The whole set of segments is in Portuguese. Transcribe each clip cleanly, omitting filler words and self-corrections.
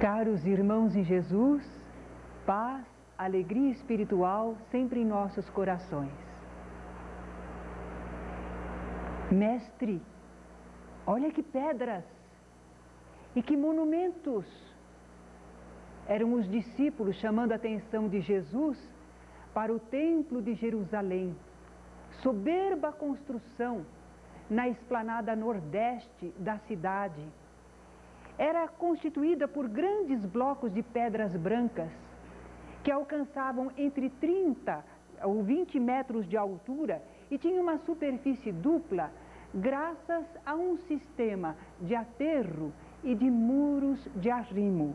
Caros irmãos em Jesus, paz, alegria espiritual sempre em nossos corações. Mestre, olha que pedras e que monumentos! Eram os discípulos chamando a atenção de Jesus para o Templo de Jerusalém, soberba construção na esplanada nordeste da cidade. Era constituída por grandes blocos de pedras brancas que alcançavam entre 30 ou 20 metros de altura e tinha uma superfície dupla graças a um sistema de aterro e de muros de arrimo.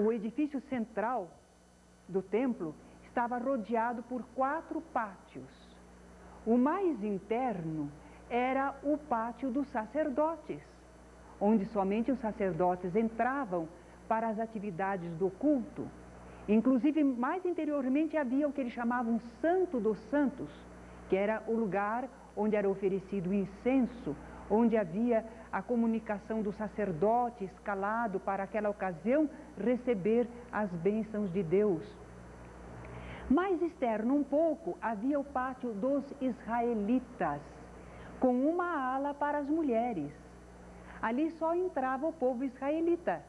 O edifício central do templo estava rodeado por 4 pátios. O mais interno era o pátio dos sacerdotes, onde somente os sacerdotes entravam para as atividades do culto. Inclusive, mais interiormente havia o que eles chamavam Santo dos Santos, que era o lugar onde era oferecido incenso, onde havia a comunicação do sacerdote escalado para aquela ocasião receber as bênçãos de Deus. Mais externo um pouco havia o pátio dos israelitas, com uma ala para as mulheres. Ali só entrava o povo israelita,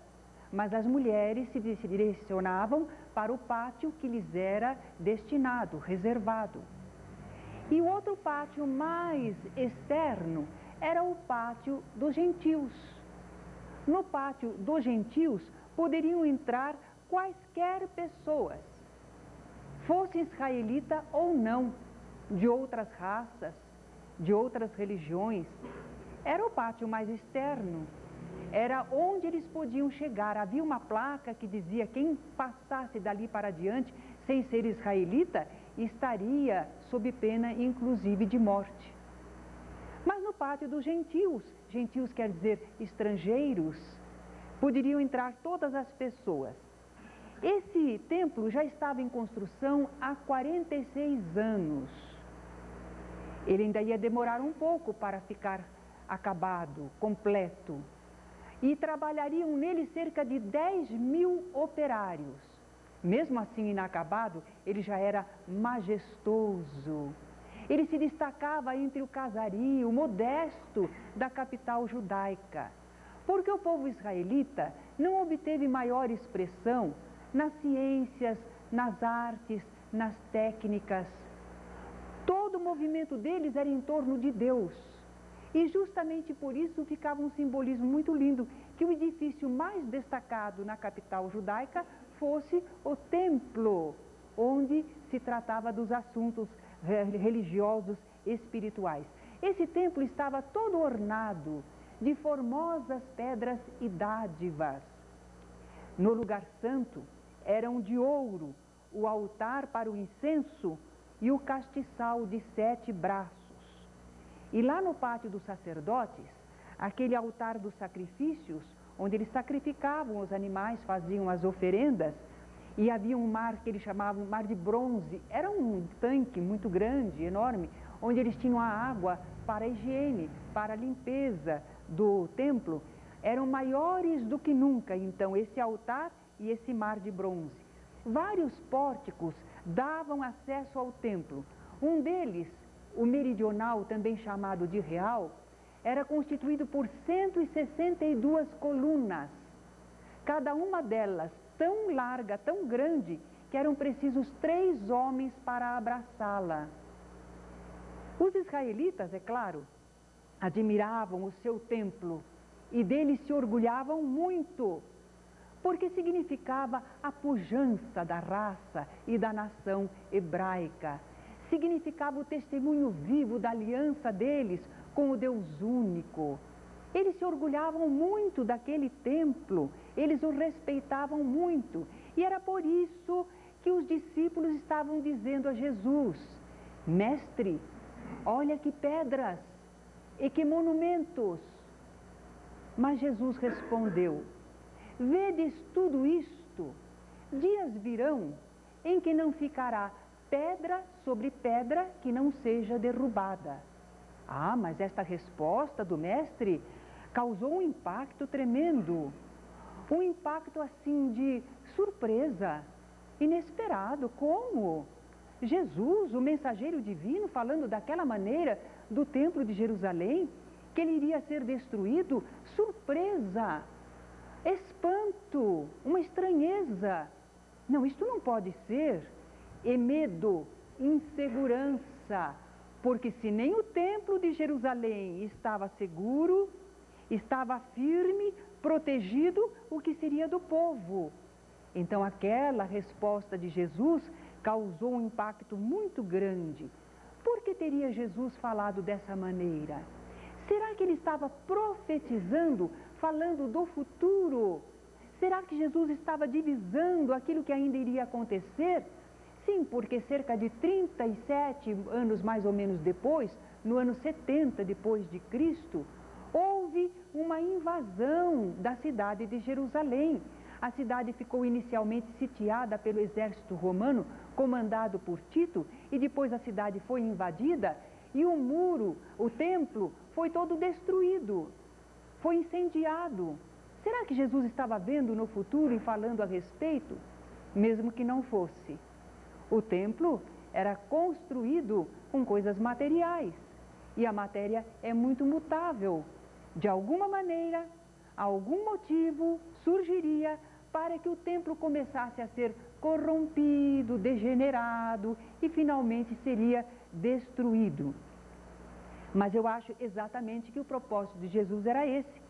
mas as mulheres se direcionavam para o pátio que lhes era destinado, reservado. E o outro pátio mais externo era o pátio dos gentios. No pátio dos gentios poderiam entrar quaisquer pessoas, fosse israelita ou não, de outras raças, de outras religiões. Era o pátio mais externo, era onde eles podiam chegar. Havia uma placa que dizia que quem passasse dali para diante, sem ser israelita, estaria sob pena, inclusive, de morte. Mas no pátio dos gentios, gentios quer dizer estrangeiros, poderiam entrar todas as pessoas. Esse templo já estava em construção há 46 anos. Ele ainda ia demorar um pouco para ficar acabado, completo. E trabalhariam nele cerca de 10.000 operários. Mesmo assim inacabado, ele já era majestoso. Ele se destacava entre o casario modesto da capital judaica. Porque o povo israelita não obteve maior expressão nas ciências, nas artes, nas técnicas. Todo o movimento deles era em torno de Deus. E justamente por isso ficava um simbolismo muito lindo, que o edifício mais destacado na capital judaica fosse o templo, onde se tratava dos assuntos religiosos espirituais. Esse templo estava todo ornado de formosas pedras e dádivas. No lugar santo eram de ouro o altar para o incenso e o castiçal de 7 braços. E lá no pátio dos sacerdotes, aquele altar dos sacrifícios, onde eles sacrificavam os animais, faziam as oferendas, e havia um mar que eles chamavam mar de bronze. Era um tanque muito grande, enorme, onde eles tinham a água para a higiene, para a limpeza do templo. Eram maiores do que nunca, então, esse altar e esse mar de bronze. Vários pórticos davam acesso ao templo. Um deles, o meridional, também chamado de real, era constituído por 162 colunas, cada uma delas tão larga, tão grande, que eram precisos 3 homens para abraçá-la. Os israelitas, é claro, admiravam o seu templo e dele se orgulhavam muito, porque significava a pujança da raça e da nação hebraica. Significava o testemunho vivo da aliança deles com o Deus único. Eles se orgulhavam muito daquele templo, eles o respeitavam muito. E era por isso que os discípulos estavam dizendo a Jesus: Mestre, olha que pedras e que monumentos. Mas Jesus respondeu: Vedes tudo isto? Dias virão em que não ficará pedra sobre pedra que não seja derrubada. Ah, mas esta resposta do mestre causou um impacto tremendo. Um impacto assim de surpresa, inesperado. Como? Jesus, o mensageiro divino, falando daquela maneira do templo de Jerusalém, que ele iria ser destruído? Surpresa, espanto, uma estranheza. Não, isto não pode ser. E medo, insegurança, porque se nem o templo de Jerusalém estava seguro, estava firme, protegido, o que seria do povo? Então aquela resposta de Jesus causou um impacto muito grande. Por que teria Jesus falado dessa maneira? Será que ele estava profetizando, falando do futuro? Será que Jesus estava divisando aquilo que ainda iria acontecer? Sim, porque cerca de 37 anos mais ou menos depois, no ano 70 depois de Cristo, houve uma invasão da cidade de Jerusalém. A cidade ficou inicialmente sitiada pelo exército romano, comandado por Tito, e depois a cidade foi invadida e o muro, o templo, foi todo destruído, foi incendiado. Será que Jesus estava vendo no futuro e falando a respeito? Mesmo que não fosse. O templo era construído com coisas materiais e a matéria é muito mutável. De alguma maneira, algum motivo surgiria para que o templo começasse a ser corrompido, degenerado e finalmente seria destruído. Mas eu acho exatamente que o propósito de Jesus era esse.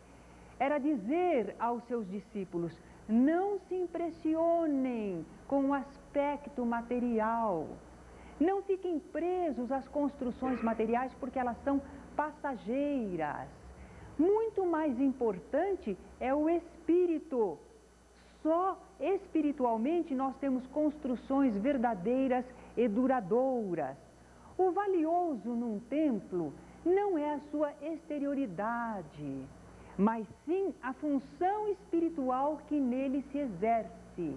Era dizer aos seus discípulos: não se impressionem com o aspecto material. Não fiquem presos às construções materiais porque elas são passageiras. Muito mais importante é o espírito. Só espiritualmente nós temos construções verdadeiras e duradouras. O valioso num templo não é a sua exterioridade, mas sim a função espiritual que nele se exerce.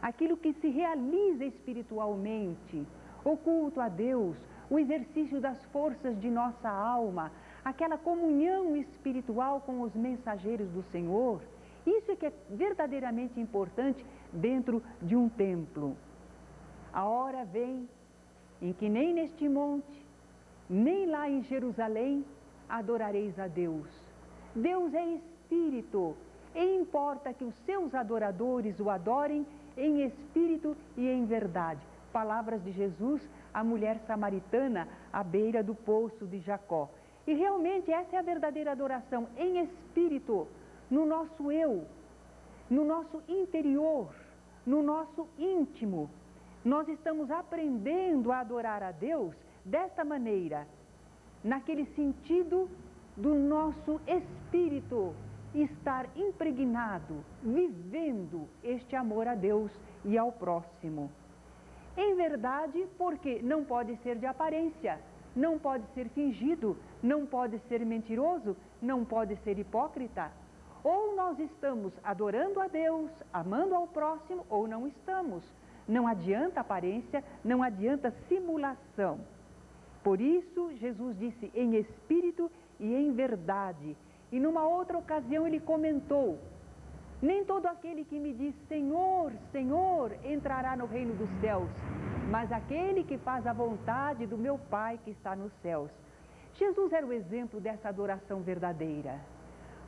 Aquilo que se realiza espiritualmente, o culto a Deus, o exercício das forças de nossa alma, aquela comunhão espiritual com os mensageiros do Senhor. Isso é que é verdadeiramente importante dentro de um templo. A hora vem em que nem neste monte, nem lá em Jerusalém, adorareis a Deus. Deus é Espírito, e importa que os seus adoradores o adorem em espírito e em verdade. Palavras de Jesus à mulher samaritana à beira do poço de Jacó. E realmente essa é a verdadeira adoração, em espírito, no nosso eu, no nosso interior, no nosso íntimo. Nós estamos aprendendo a adorar a Deus desta maneira, naquele sentido do nosso espírito estar impregnado, vivendo este amor a Deus e ao próximo. Em verdade, porque não pode ser de aparência, não pode ser fingido, não pode ser mentiroso, não pode ser hipócrita. Ou nós estamos adorando a Deus, amando ao próximo, ou não estamos. Não adianta aparência, não adianta simulação. Por isso, Jesus disse em espírito e em verdade. E numa outra ocasião ele comentou: nem todo aquele que me diz Senhor, Senhor, entrará no reino dos céus, mas aquele que faz a vontade do meu Pai que está nos céus. Jesus era o exemplo dessa adoração verdadeira.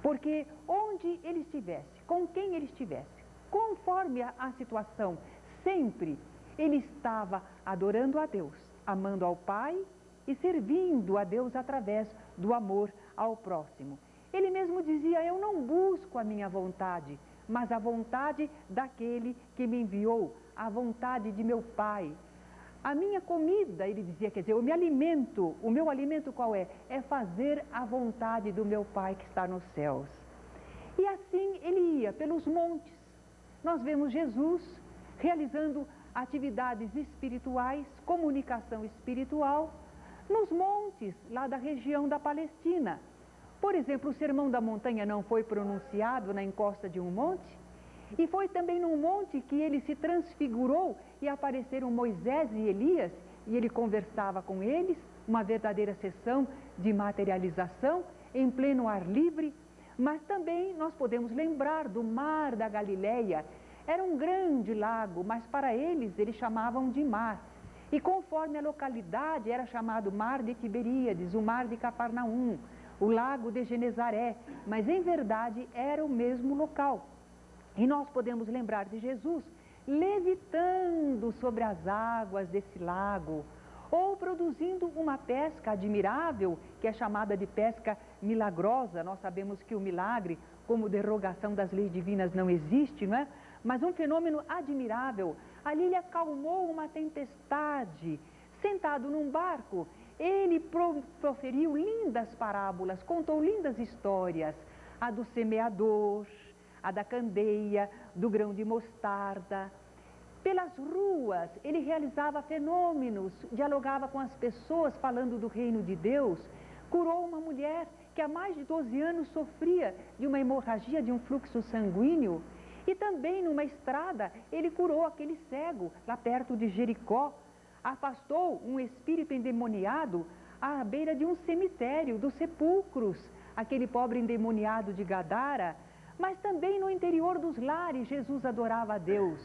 Porque onde ele estivesse, com quem ele estivesse, conforme a situação, sempre ele estava adorando a Deus, amando ao Pai e servindo a Deus através do amor ao próximo. Ele mesmo dizia: eu não busco a minha vontade, mas a vontade daquele que me enviou, a vontade de meu Pai. A minha comida, ele dizia, quer dizer, eu me alimento, o meu alimento qual é? É fazer a vontade do meu Pai que está nos céus. E assim ele ia pelos montes. Nós vemos Jesus realizando atividades espirituais, comunicação espiritual, nos montes lá da região da Palestina. Por exemplo, o Sermão da Montanha não foi pronunciado na encosta de um monte? E foi também num monte que ele se transfigurou e apareceram Moisés e Elias, e ele conversava com eles, uma verdadeira sessão de materialização, em pleno ar livre. Mas também nós podemos lembrar do mar da Galileia. Era um grande lago, mas para eles chamavam de mar. E conforme a localidade era chamado mar de Tiberíades, o mar de Cafarnaum, o lago de Genezaré, mas em verdade era o mesmo local. E nós podemos lembrar de Jesus levitando sobre as águas desse lago, ou produzindo uma pesca admirável, que é chamada de pesca milagrosa. Nós sabemos que o milagre, como derrogação das leis divinas, não existe, não é? Mas um fenômeno admirável. Ali ele acalmou uma tempestade, sentado num barco. Ele proferiu lindas parábolas, contou lindas histórias, a do semeador, a da candeia, do grão de mostarda. Pelas ruas, ele realizava fenômenos, dialogava com as pessoas falando do reino de Deus, curou uma mulher que há mais de 12 anos sofria de uma hemorragia, de um fluxo sanguíneo, e também numa estrada ele curou aquele cego, lá perto de Jericó, afastou um espírito endemoniado à beira de um cemitério, dos sepulcros, aquele pobre endemoniado de Gadara, mas também no interior dos lares Jesus adorava a Deus.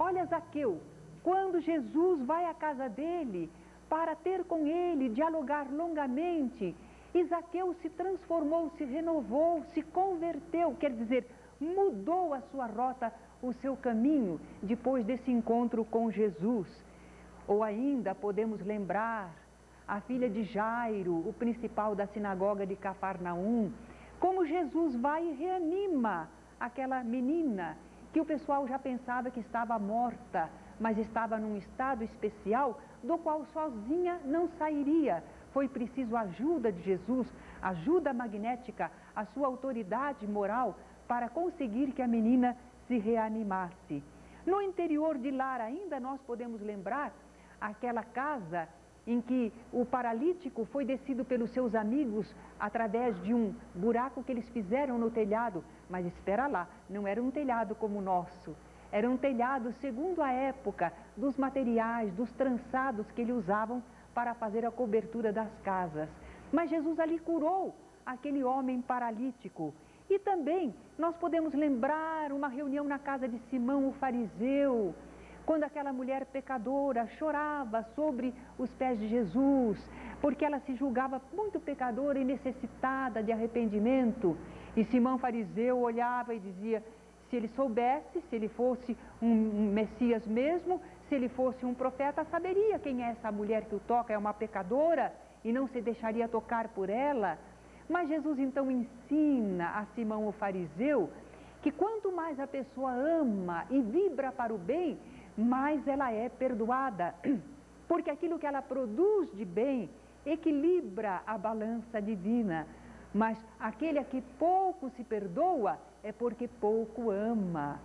Olha Zaqueu, quando Jesus vai à casa dele para ter com ele, dialogar longamente, e Zaqueu se transformou, se renovou, se converteu, quer dizer, mudou a sua rota, o seu caminho, depois desse encontro com Jesus. Ou ainda podemos lembrar a filha de Jairo, o principal da sinagoga de Cafarnaum, como Jesus vai e reanima aquela menina que o pessoal já pensava que estava morta, mas estava num estado especial do qual sozinha não sairia. Foi preciso a ajuda de Jesus, ajuda magnética, a sua autoridade moral para conseguir que a menina se reanimasse. No interior de Lar ainda nós podemos lembrar aquela casa em que o paralítico foi descido pelos seus amigos através de um buraco que eles fizeram no telhado. Mas espera lá, não era um telhado como o nosso. Era um telhado segundo a época, dos materiais, dos trançados que eles usavam para fazer a cobertura das casas. Mas Jesus ali curou aquele homem paralítico. E também nós podemos lembrar uma reunião na casa de Simão, o fariseu, quando aquela mulher pecadora chorava sobre os pés de Jesus, porque ela se julgava muito pecadora e necessitada de arrependimento. E Simão fariseu olhava e dizia, se ele soubesse, se ele fosse um Messias mesmo, se ele fosse um profeta, saberia quem é essa mulher que o toca, é uma pecadora, e não se deixaria tocar por ela. Mas Jesus então ensina a Simão o fariseu que quanto mais a pessoa ama e vibra para o bem, mais ela é perdoada, porque aquilo que ela produz de bem equilibra a balança divina. Mas aquele a que pouco se perdoa é porque pouco ama.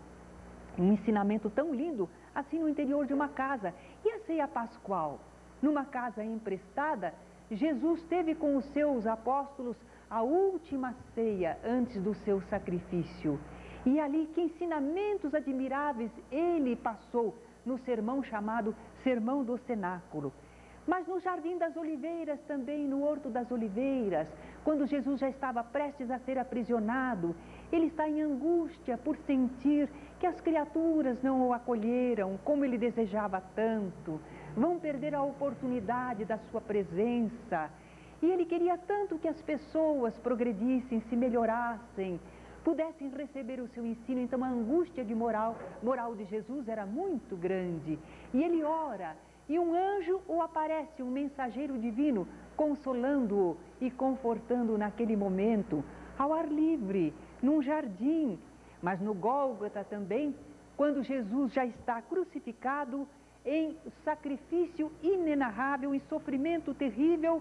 Um ensinamento tão lindo, assim no interior de uma casa. E a ceia pascual? Numa casa emprestada, Jesus teve com os seus apóstolos a última ceia antes do seu sacrifício. E ali que ensinamentos admiráveis ele passou no sermão chamado Sermão do Cenáculo. Mas no Jardim das Oliveiras também, no Horto das Oliveiras, quando Jesus já estava prestes a ser aprisionado, ele está em angústia por sentir que as criaturas não o acolheram como ele desejava tanto, vão perder a oportunidade da sua presença. E ele queria tanto que as pessoas progredissem, se melhorassem, pudessem receber o seu ensino. Então a angústia moral de Jesus era muito grande. E ele ora, e um anjo o aparece, um mensageiro divino, consolando-o e confortando-o naquele momento, ao ar livre, num jardim. Mas no Gólgota também, quando Jesus já está crucificado, em sacrifício inenarrável, em sofrimento terrível,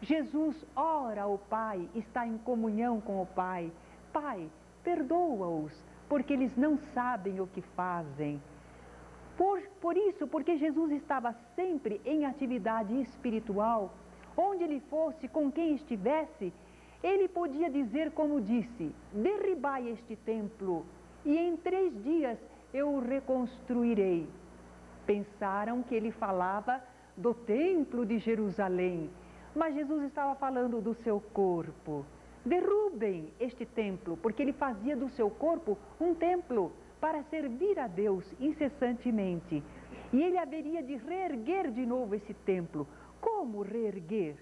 Jesus ora ao Pai, está em comunhão com o Pai. Pai, perdoa-os, porque eles não sabem o que fazem. Por isso, porque Jesus estava sempre em atividade espiritual, onde ele fosse, com quem estivesse, ele podia dizer como disse, derribai este templo e em 3 dias eu o reconstruirei. Pensaram que ele falava do templo de Jerusalém, mas Jesus estava falando do seu corpo. derrubem este templo, porque ele fazia do seu corpo um templo para servir a Deus incessantemente. E ele haveria de reerguer de novo esse templo. Como reerguer?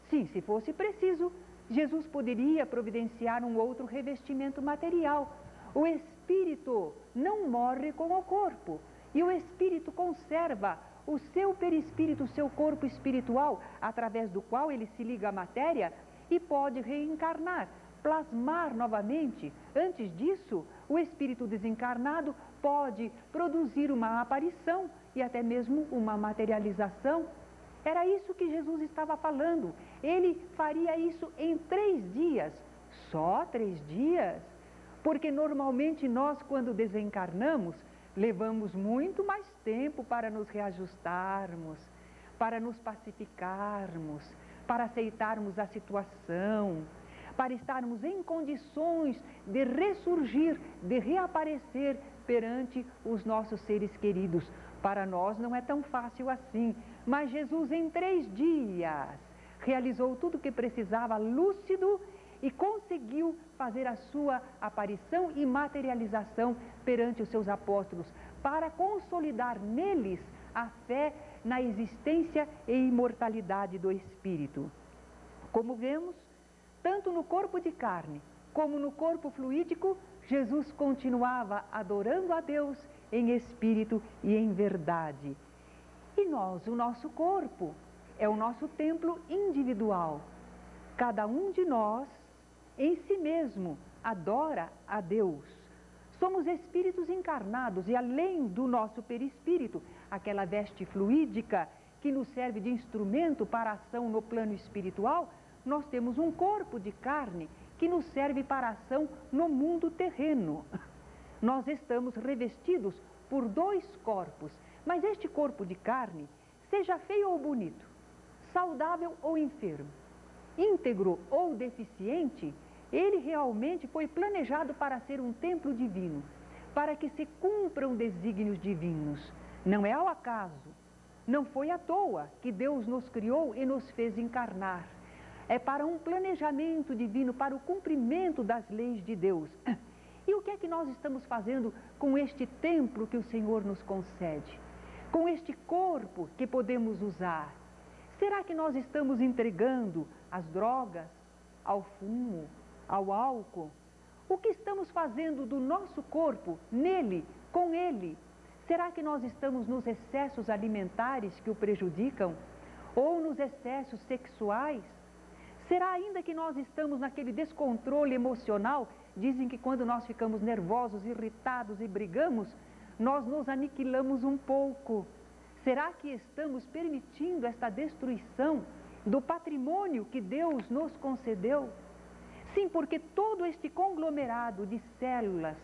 Sim, se fosse preciso, Jesus poderia providenciar um outro revestimento material. O espírito não morre com o corpo, e o espírito conserva o seu perispírito, o seu corpo espiritual, através do qual ele se liga à matéria e pode reencarnar, plasmar novamente. Antes disso, o espírito desencarnado pode produzir uma aparição e até mesmo uma materialização. Era isso que Jesus estava falando. Ele faria isso em 3 dias. Só 3 dias? Porque normalmente nós, quando desencarnamos, levamos muito mais tempo para nos reajustarmos, para nos pacificarmos, para aceitarmos a situação, para estarmos em condições de ressurgir, de reaparecer perante os nossos seres queridos. Para nós não é tão fácil assim, mas Jesus em 3 dias realizou tudo o que precisava, lúcido, e conseguiu fazer a sua aparição e materialização perante os seus apóstolos, para consolidar neles a fé na existência e imortalidade do Espírito. Como vemos, tanto no corpo de carne como no corpo fluídico, Jesus continuava adorando a Deus em espírito e em verdade. E nós, o nosso corpo, é o nosso templo individual. Cada um de nós, em si mesmo, adora a Deus. Somos espíritos encarnados e além do nosso perispírito, aquela veste fluídica que nos serve de instrumento para a ação no plano espiritual, nós temos um corpo de carne que nos serve para a ação no mundo terreno. Nós estamos revestidos por 2 corpos, mas este corpo de carne, seja feio ou bonito, saudável ou enfermo, íntegro ou deficiente, ele realmente foi planejado para ser um templo divino, para que se cumpram desígnios divinos. Não é ao acaso, não foi à toa que Deus nos criou e nos fez encarnar. É para um planejamento divino, para o cumprimento das leis de Deus. E o que é que nós estamos fazendo com este templo que o Senhor nos concede? Com este corpo que podemos usar? Será que nós estamos entregando às drogas, ao fumo, ao álcool? O que estamos fazendo do nosso corpo, nele, com ele? Será que nós estamos nos excessos alimentares que o prejudicam? Ou nos excessos sexuais? Será ainda que nós estamos naquele descontrole emocional? Dizem que quando nós ficamos nervosos, irritados e brigamos, nós nos aniquilamos um pouco. Será que estamos permitindo esta destruição do patrimônio que Deus nos concedeu? Sim, porque todo este conglomerado de células,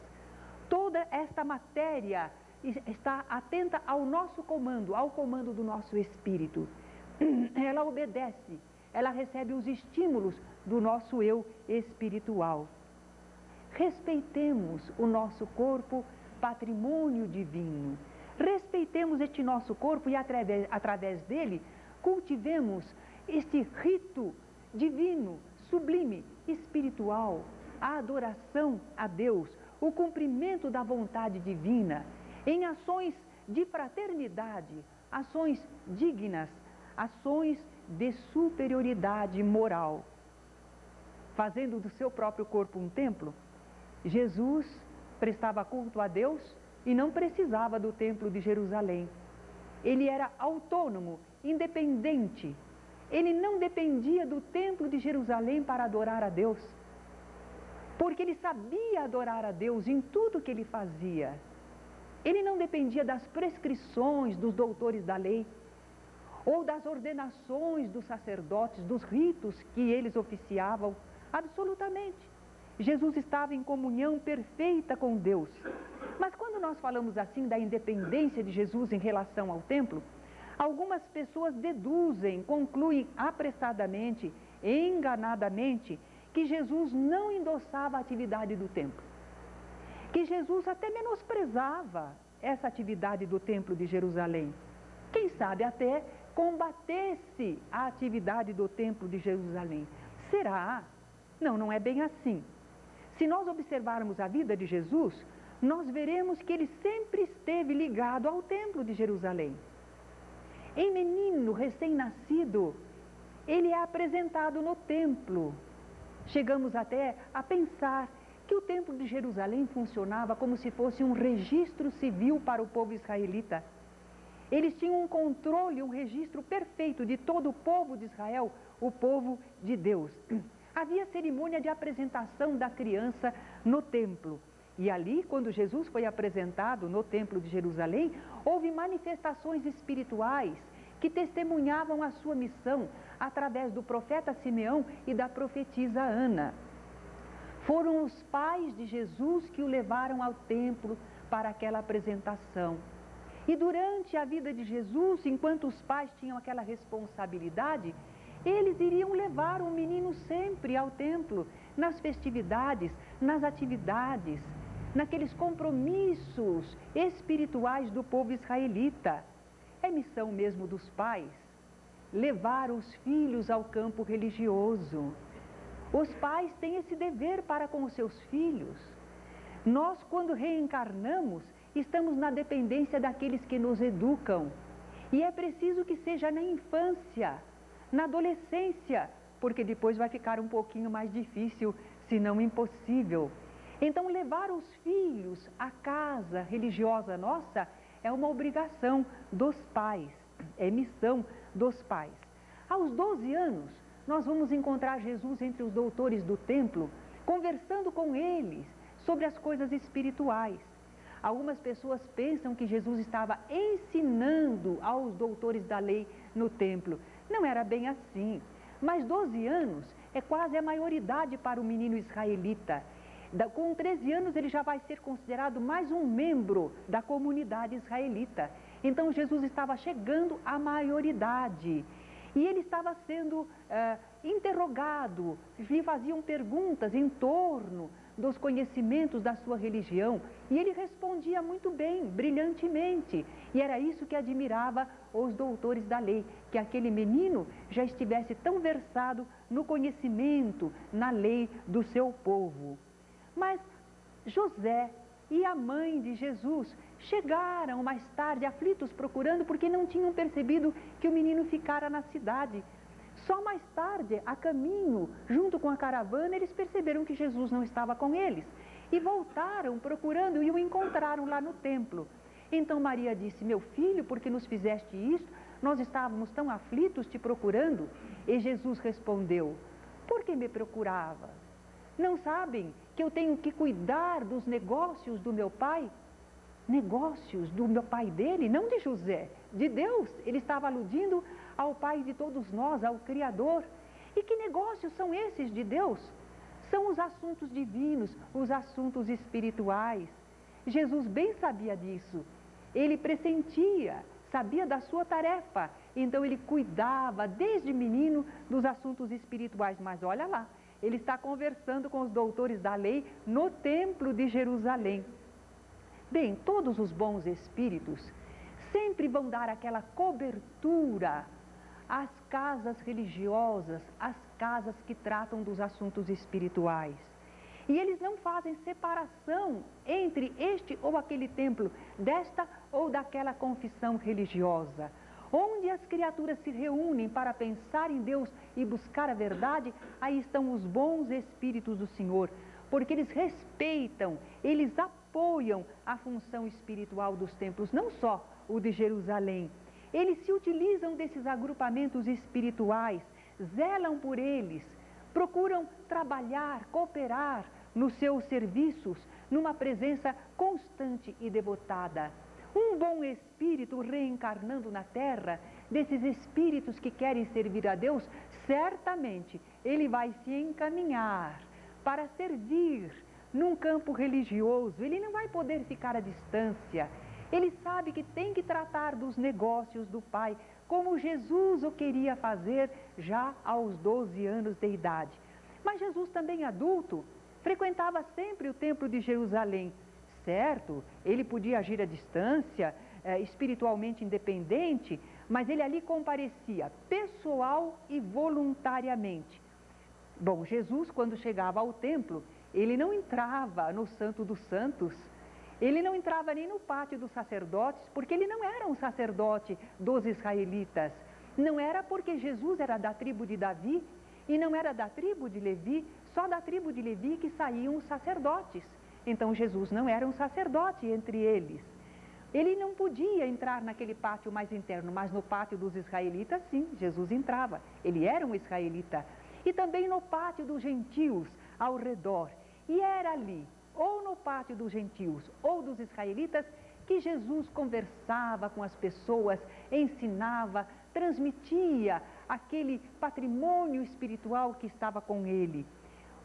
toda esta matéria está atenta ao nosso comando, ao comando do nosso espírito. Ela obedece, ela recebe os estímulos do nosso eu espiritual. Respeitemos o nosso corpo, patrimônio divino. Respeitemos este nosso corpo e através dele cultivemos este rito divino, sublime, espiritual, a adoração a Deus, o cumprimento da vontade divina, em ações de fraternidade, ações dignas, ações de superioridade moral. Fazendo do seu próprio corpo um templo, Jesus prestava culto a Deus e não precisava do templo de Jerusalém. Ele era autônomo, independente. Ele não dependia do templo de Jerusalém para adorar a Deus, porque ele sabia adorar a Deus em tudo que ele fazia. Ele não dependia das prescrições dos doutores da lei, ou das ordenações dos sacerdotes, dos ritos que eles oficiavam, absolutamente. Jesus estava em comunhão perfeita com Deus. Mas quando nós falamos assim da independência de Jesus em relação ao templo, algumas pessoas deduzem, concluem apressadamente, enganadamente, que Jesus não endossava a atividade do templo. Que Jesus até menosprezava essa atividade do templo de Jerusalém. Quem sabe até combatesse a atividade do templo de Jerusalém. Será? Não, não é bem assim. Se nós observarmos a vida de Jesus, nós veremos que ele sempre esteve ligado ao templo de Jerusalém. Em menino recém-nascido, ele é apresentado no templo. Chegamos até a pensar que o templo de Jerusalém funcionava como se fosse um registro civil para o povo israelita. Eles tinham um controle, um registro perfeito de todo o povo de Israel, o povo de Deus. Havia cerimônia de apresentação da criança no templo. E ali, quando Jesus foi apresentado no templo de Jerusalém, houve manifestações espirituais que testemunhavam a sua missão através do profeta Simeão e da profetisa Ana. Foram os pais de Jesus que o levaram ao templo para aquela apresentação. E durante a vida de Jesus, enquanto os pais tinham aquela responsabilidade, eles iriam levar o menino sempre ao templo, nas festividades, nas atividades, naqueles compromissos espirituais do povo israelita. É missão mesmo dos pais levar os filhos ao campo religioso. Os pais têm esse dever para com os seus filhos. Nós, quando reencarnamos, estamos na dependência daqueles que nos educam. E é preciso que seja na infância, na adolescência, porque depois vai ficar um pouquinho mais difícil, se não impossível. Então, levar os filhos à casa religiosa nossa é uma obrigação dos pais, é missão dos pais. Aos 12 anos, nós vamos encontrar Jesus entre os doutores do templo, conversando com eles sobre as coisas espirituais. Algumas pessoas pensam que Jesus estava ensinando aos doutores da lei no templo. Não era bem assim. Mas 12 anos é quase a maioridade para o menino israelita. Com 13 anos ele já vai ser considerado mais um membro da comunidade israelita. Então Jesus estava chegando à maioridade. E ele estava sendo interrogado, lhe faziam perguntas em torno dos conhecimentos da sua religião. E ele respondia muito bem, brilhantemente. E era isso que admirava os doutores da lei, que aquele menino já estivesse tão versado no conhecimento, na lei do seu povo. Mas José e a mãe de Jesus chegaram mais tarde aflitos procurando, porque não tinham percebido que o menino ficara na cidade. Só mais tarde, a caminho, junto com a caravana, eles perceberam que Jesus não estava com eles. E voltaram procurando e o encontraram lá no templo. Então Maria disse: meu filho, por que nos fizeste isto? Nós estávamos tão aflitos te procurando. E Jesus respondeu: por que me procurava? Não sabem que eu tenho que cuidar dos negócios do meu pai? Negócios do meu pai dele, não de José, de Deus. Ele estava aludindo ao pai de todos nós, ao Criador. E que negócios são esses de Deus? São os assuntos divinos, os assuntos espirituais. Jesus bem sabia disso. Ele pressentia, sabia da sua tarefa. Então ele cuidava desde menino dos assuntos espirituais. Mas olha lá, ele está conversando com os doutores da lei no templo de Jerusalém. Bem, todos os bons espíritos sempre vão dar aquela cobertura às casas religiosas, às casas que tratam dos assuntos espirituais. E eles não fazem separação entre este ou aquele templo, desta ou daquela confissão religiosa. Onde as criaturas se reúnem para pensar em Deus e buscar a verdade, aí estão os bons espíritos do Senhor, porque eles respeitam, eles apoiam a função espiritual dos templos, não só o de Jerusalém. Eles se utilizam desses agrupamentos espirituais, zelam por eles, procuram trabalhar, cooperar nos seus serviços, numa presença constante e devotada. Um bom espírito reencarnando na terra, desses espíritos que querem servir a Deus, certamente ele vai se encaminhar para servir num campo religioso. Ele não vai poder ficar à distância. Ele sabe que tem que tratar dos negócios do Pai, como Jesus o queria fazer já aos 12 anos de idade. Mas Jesus, também adulto, frequentava sempre o templo de Jerusalém. Certo, ele podia agir à distância, espiritualmente independente, mas ele ali comparecia pessoal e voluntariamente. Bom, Jesus, quando chegava ao templo, ele não entrava no Santo dos Santos, ele não entrava nem no pátio dos sacerdotes, porque ele não era um sacerdote dos israelitas. Não era porque Jesus era da tribo de Davi e não era da tribo de Levi, só da tribo de Levi que saíam os sacerdotes. Então Jesus não era um sacerdote entre eles. Ele não podia entrar naquele pátio mais interno, mas no pátio dos israelitas, sim, Jesus entrava. Ele era um israelita. E também no pátio dos gentios, ao redor. E era ali, ou no pátio dos gentios ou dos israelitas, que Jesus conversava com as pessoas, ensinava, transmitia aquele patrimônio espiritual que estava com ele.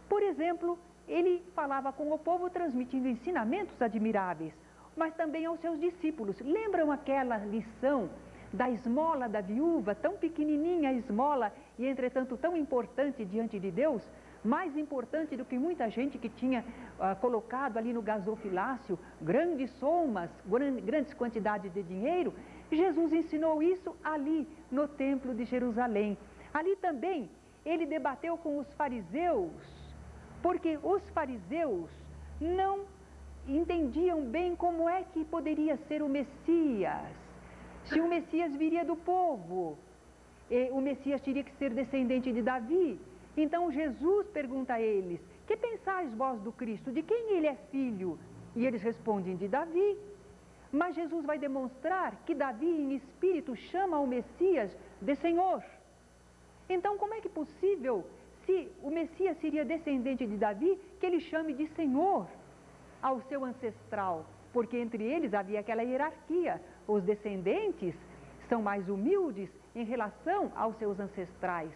Por exemplo, ele falava com o povo transmitindo ensinamentos admiráveis, mas também aos seus discípulos. Lembram aquela lição da esmola da viúva, tão pequenininha a esmola e entretanto tão importante diante de Deus? Mais importante do que muita gente que tinha colocado ali no gasofilácio grandes somas, grandes quantidades de dinheiro. Jesus ensinou isso ali no templo de Jerusalém. Ali também ele debateu com os fariseus, porque os fariseus não entendiam bem como é que poderia ser o Messias. Se o Messias viria do povo, o Messias teria que ser descendente de Davi. Então Jesus pergunta a eles: que pensais vós do Cristo? De quem ele é filho? E eles respondem: de Davi. Mas Jesus vai demonstrar que Davi em espírito chama o Messias de Senhor. Então como é que é possível, se o Messias seria descendente de Davi, que ele chame de Senhor ao seu ancestral? Porque entre eles havia aquela hierarquia. Os descendentes são mais humildes em relação aos seus ancestrais.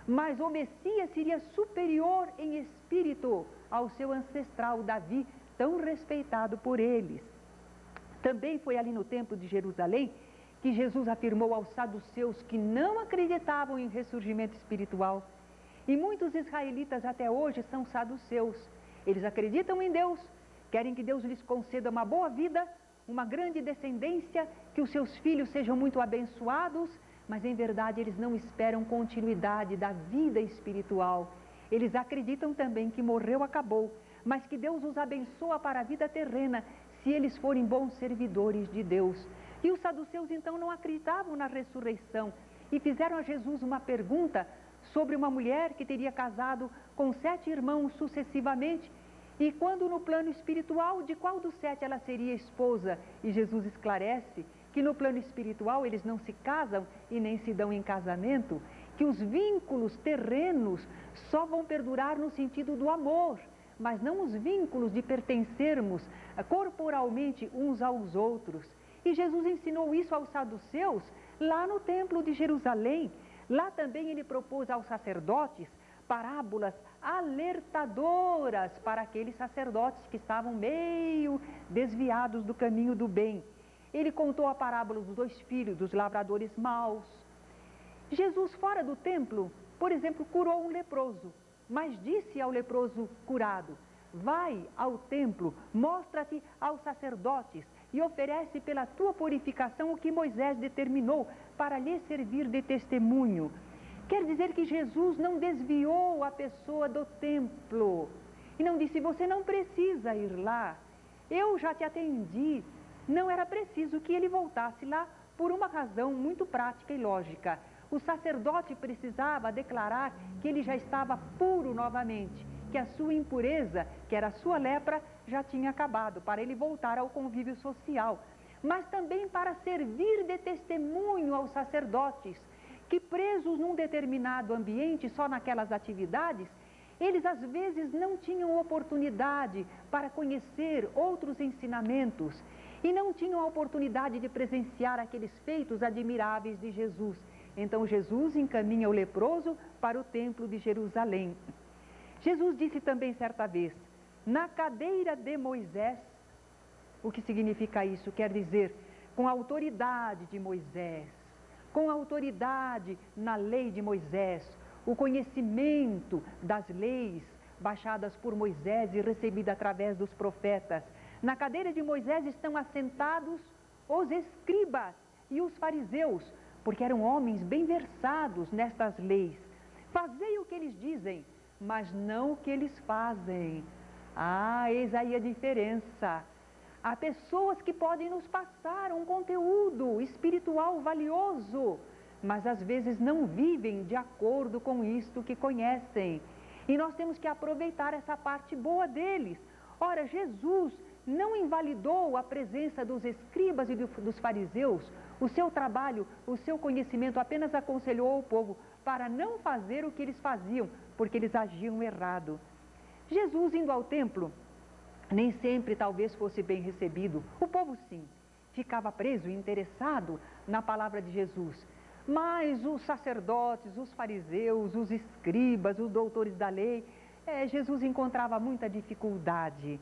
Mas o Messias seria superior em espírito ao seu ancestral Davi, tão respeitado por eles. Também foi ali no templo de Jerusalém que Jesus afirmou aos saduceus que não acreditavam em ressurgimento espiritual. E muitos israelitas até hoje são saduceus. Eles acreditam em Deus, querem que Deus lhes conceda uma boa vida, uma grande descendência, que os seus filhos sejam muito abençoados, mas em verdade eles não esperam continuidade da vida espiritual. Eles acreditam também que morreu, acabou, mas que Deus os abençoa para a vida terrena, se eles forem bons servidores de Deus. E os saduceus então não acreditavam na ressurreição e fizeram a Jesus uma pergunta sobre uma mulher que teria casado com 7 irmãos sucessivamente, e quando no plano espiritual, de qual dos 7 ela seria esposa? E Jesus esclarece que no plano espiritual eles não se casam e nem se dão em casamento, que os vínculos terrenos só vão perdurar no sentido do amor, mas não os vínculos de pertencermos corporalmente uns aos outros. E Jesus ensinou isso aos saduceus lá no templo de Jerusalém. Lá também ele propôs aos sacerdotes parábolas alertadoras para aqueles sacerdotes que estavam meio desviados do caminho do bem. Ele contou a parábola dos 2 filhos, dos lavradores maus. Jesus, fora do templo, por exemplo, curou um leproso, mas disse ao leproso curado: vai ao templo, mostra-te aos sacerdotes e oferece pela tua purificação o que Moisés determinou para lhe servir de testemunho. Quer dizer que Jesus não desviou a pessoa do templo e não disse: você não precisa ir lá, eu já te atendi. Não era preciso que ele voltasse lá por uma razão muito prática e lógica. O sacerdote precisava declarar que ele já estava puro novamente, que a sua impureza, que era a sua lepra, já tinha acabado, para ele voltar ao convívio social. Mas também para servir de testemunho aos sacerdotes, que presos num determinado ambiente, só naquelas atividades, eles às vezes não tinham oportunidade para conhecer outros ensinamentos e não tinham a oportunidade de presenciar aqueles feitos admiráveis de Jesus. Então Jesus encaminha o leproso para o templo de Jerusalém. Jesus disse também certa vez: na cadeira de Moisés. O que significa isso? Quer dizer, com a autoridade de Moisés, com a autoridade na lei de Moisés, o conhecimento das leis baixadas por Moisés e recebidas através dos profetas. Na cadeira de Moisés estão assentados os escribas e os fariseus, porque eram homens bem versados nestas leis. Fazei o que eles dizem, mas não o que eles fazem. Eis aí a diferença. Há pessoas que podem nos passar um conteúdo espiritual valioso, mas às vezes não vivem de acordo com isto que conhecem. E nós temos que aproveitar essa parte boa deles. Ora, Jesus não invalidou a presença dos escribas e dos fariseus. O seu trabalho, o seu conhecimento apenas aconselhou o povo para não fazer o que eles faziam, porque eles agiam errado. Jesus indo ao templo, nem sempre talvez fosse bem recebido. O povo sim, ficava preso e interessado na palavra de Jesus. Mas os sacerdotes, os fariseus, os escribas, os doutores da lei, Jesus encontrava muita dificuldade.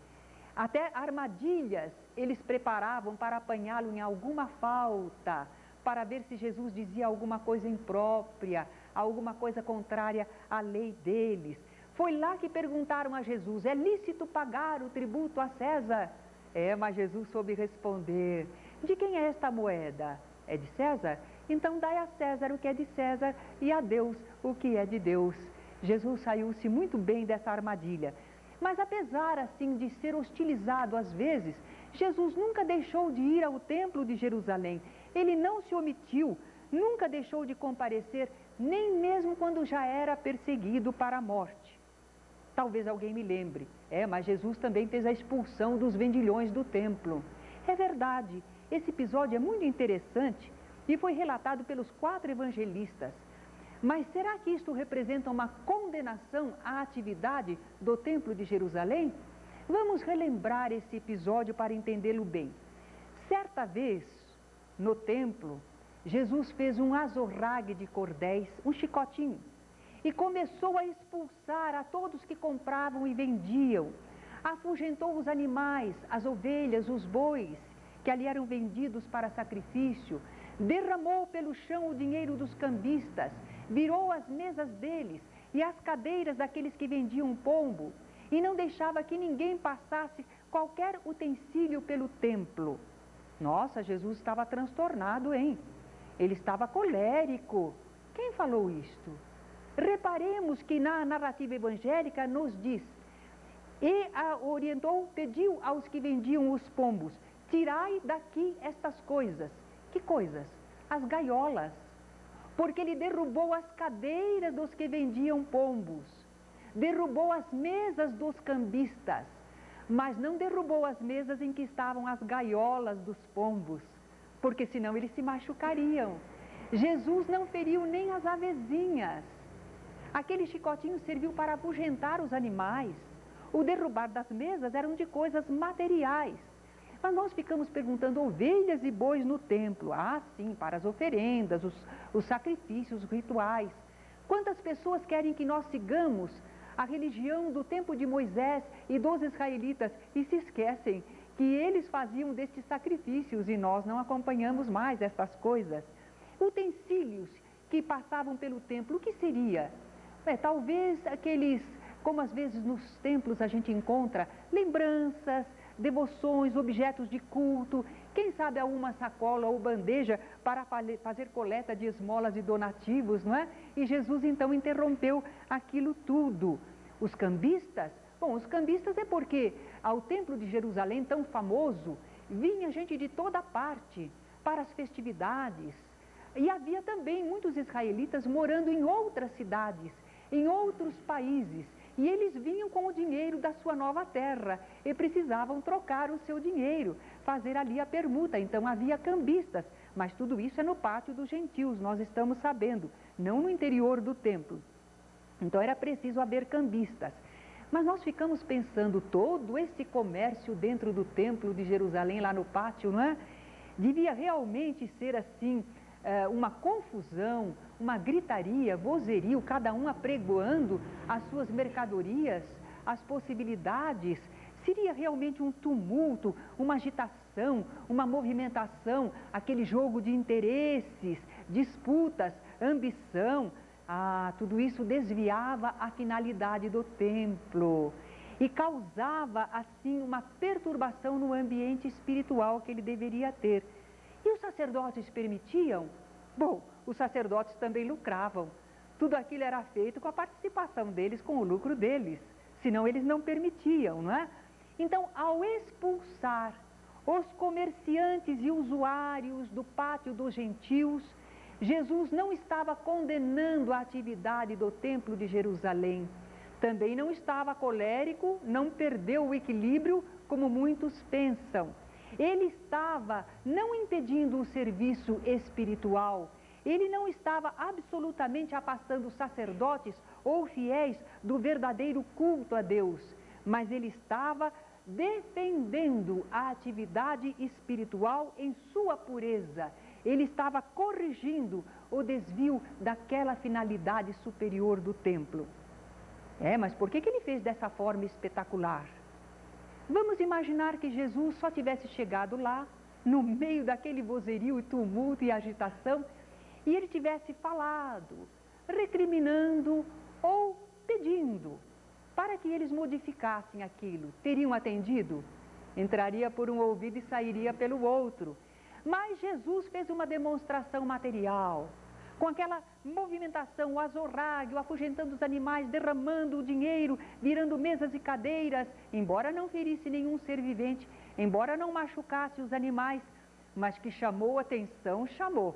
Até armadilhas eles preparavam para apanhá-lo em alguma falta, para ver se Jesus dizia alguma coisa imprópria, alguma coisa contrária à lei deles. Foi lá que perguntaram a Jesus: é lícito pagar o tributo a César? Mas Jesus soube responder: de quem é esta moeda? É de César? Então dai a César o que é de César e a Deus o que é de Deus. Jesus saiu-se muito bem dessa armadilha. Mas apesar assim de ser hostilizado às vezes, Jesus nunca deixou de ir ao templo de Jerusalém. Ele não se omitiu, nunca deixou de comparecer, nem mesmo quando já era perseguido para a morte. Talvez alguém me lembre, mas Jesus também fez a expulsão dos vendilhões do templo. É verdade, esse episódio é muito interessante e foi relatado pelos 4 evangelistas. Mas será que isto representa uma condenação à atividade do Templo de Jerusalém? Vamos relembrar esse episódio para entendê-lo bem. Certa vez, no templo, Jesus fez um azorrague de cordéis, um chicotinho, e começou a expulsar a todos que compravam e vendiam. Afugentou os animais, as ovelhas, os bois, que ali eram vendidos para sacrifício, derramou pelo chão o dinheiro dos cambistas, virou as mesas deles e as cadeiras daqueles que vendiam pombo, e não deixava que ninguém passasse qualquer utensílio pelo templo. Nossa, Jesus estava transtornado, hein? Ele estava colérico. Quem falou isto? Reparemos que na narrativa evangélica nos diz: pediu aos que vendiam os pombos: tirai daqui estas coisas. Que coisas? As gaiolas. Porque ele derrubou as cadeiras dos que vendiam pombos, derrubou as mesas dos cambistas, mas não derrubou as mesas em que estavam as gaiolas dos pombos, porque senão eles se machucariam. Jesus não feriu nem as avezinhas. Aquele chicotinho serviu para afugentar os animais. O derrubar das mesas eram de coisas materiais. Mas nós ficamos perguntando: ovelhas e bois no templo? Sim, para as oferendas, os sacrifícios, os rituais. Quantas pessoas querem que nós sigamos a religião do tempo de Moisés e dos israelitas e se esquecem que eles faziam destes sacrifícios e nós não acompanhamos mais estas coisas. Utensílios que passavam pelo templo, o que seria? Talvez aqueles, como às vezes nos templos a gente encontra lembranças, devoções, objetos de culto, quem sabe alguma sacola ou bandeja para fazer coleta de esmolas e donativos, não é? E Jesus então interrompeu aquilo tudo. Os cambistas? Bom, os cambistas é porque ao templo de Jerusalém, tão famoso, vinha gente de toda parte para as festividades. E havia também muitos israelitas morando em outras cidades, em outros países. E eles vinham com o dinheiro da sua nova terra e precisavam trocar o seu dinheiro, fazer ali a permuta. Então havia cambistas, mas tudo isso é no pátio dos gentios, nós estamos sabendo, não no interior do templo. Então era preciso haver cambistas. Mas nós ficamos pensando, todo esse comércio dentro do templo de Jerusalém, lá no pátio, não é? Devia realmente ser assim, uma confusão, uma gritaria, vozerio, cada um apregoando as suas mercadorias, as possibilidades. Seria realmente um tumulto, uma agitação, uma movimentação, aquele jogo de interesses, disputas, ambição. Tudo isso desviava a finalidade do templo e causava assim uma perturbação no ambiente espiritual que ele deveria ter. E os sacerdotes permitiam? Bom, os sacerdotes também lucravam. Tudo aquilo era feito com a participação deles, com o lucro deles. Senão eles não permitiam, não é? Então, ao expulsar os comerciantes e usuários do pátio dos gentios, Jesus não estava condenando a atividade do templo de Jerusalém. Também não estava colérico, não perdeu o equilíbrio, como muitos pensam. Ele estava não impedindo o serviço espiritual. Ele não estava absolutamente afastando os sacerdotes ou fiéis do verdadeiro culto a Deus, mas ele estava defendendo a atividade espiritual em sua pureza. Ele estava corrigindo o desvio daquela finalidade superior do templo. Mas por que ele fez dessa forma espetacular? Vamos imaginar que Jesus só tivesse chegado lá, no meio daquele vozerio, tumulto e agitação, e ele tivesse falado, recriminando ou pedindo para que eles modificassem aquilo. Teriam atendido? Entraria por um ouvido e sairia pelo outro. Mas Jesus fez uma demonstração material, com aquela movimentação, o azorrague, o afugentando os animais, derramando o dinheiro, virando mesas e cadeiras, embora não ferisse nenhum ser vivente, embora não machucasse os animais, mas que chamou atenção, chamou.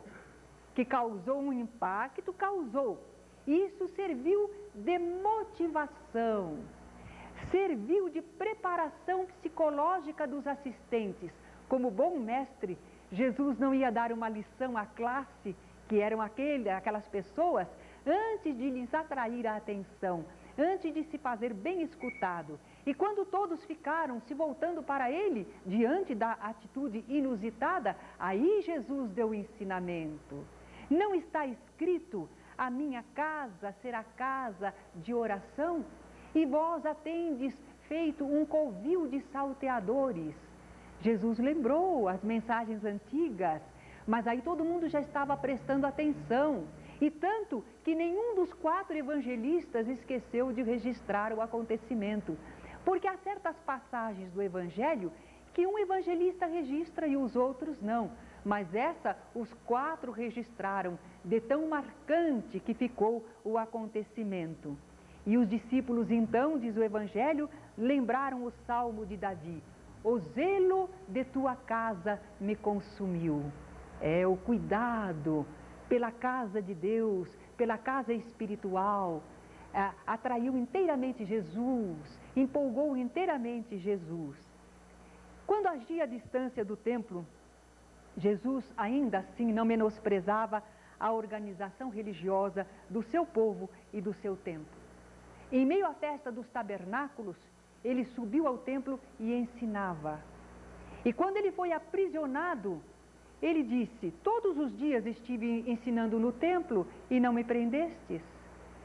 Que causou um impacto, causou. Isso serviu de motivação, serviu de preparação psicológica dos assistentes. Como bom mestre, Jesus não ia dar uma lição à classe, que eram aquelas pessoas, antes de lhes atrair a atenção, antes de se fazer bem escutado. E quando todos ficaram se voltando para ele, diante da atitude inusitada, aí Jesus deu o ensinamento. Não está escrito: a minha casa será casa de oração? E vós a tendes feito um covil de salteadores. Jesus lembrou as mensagens antigas, mas aí todo mundo já estava prestando atenção. E tanto que nenhum dos 4 evangelistas esqueceu de registrar o acontecimento. Porque há certas passagens do Evangelho que um evangelista registra e os outros não. Mas essa os 4 registraram, de tão marcante que ficou o acontecimento. E os discípulos então, diz o Evangelho, lembraram o Salmo de Davi: o zelo de tua casa me consumiu. O cuidado pela casa de Deus, pela casa espiritual, atraiu inteiramente Jesus, empolgou inteiramente Jesus. Quando agia à distância do templo, Jesus ainda assim não menosprezava a organização religiosa do seu povo e do seu templo. Em meio à festa dos tabernáculos, ele subiu ao templo e ensinava. E quando ele foi aprisionado, ele disse: todos os dias estive ensinando no templo e não me prendestes.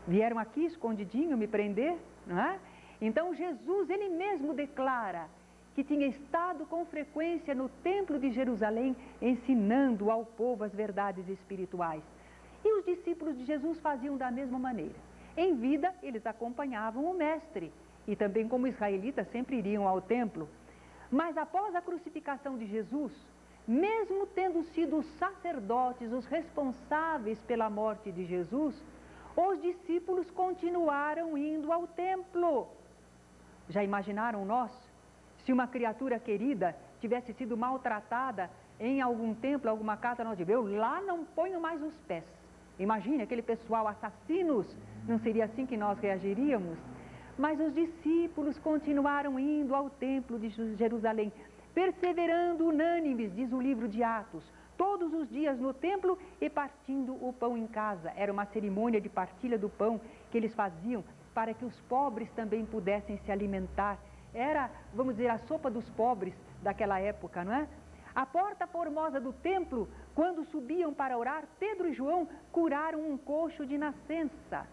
Vieram aqui escondidinho me prender, não é? Então Jesus, ele mesmo declara que tinha estado com frequência no templo de Jerusalém, ensinando ao povo as verdades espirituais. E os discípulos de Jesus faziam da mesma maneira. Em vida, eles acompanhavam o mestre, e também como israelitas sempre iriam ao templo. Mas após a crucificação de Jesus, mesmo tendo sido os sacerdotes os responsáveis pela morte de Jesus, os discípulos continuaram indo ao templo. Já imaginaram nós? Se uma criatura querida tivesse sido maltratada em algum templo, alguma casa, nós diríamos: eu lá não ponho mais os pés. Imagine aquele pessoal assassinos, não seria assim que nós reagiríamos? Mas os discípulos continuaram indo ao templo de Jerusalém, perseverando unânimes, diz o livro de Atos, todos os dias no templo e partindo o pão em casa. Era uma cerimônia de partilha do pão que eles faziam para que os pobres também pudessem se alimentar. Era, vamos dizer, a sopa dos pobres daquela época, não é? À porta formosa do templo, quando subiam para orar, Pedro e João curaram um coxo de nascença.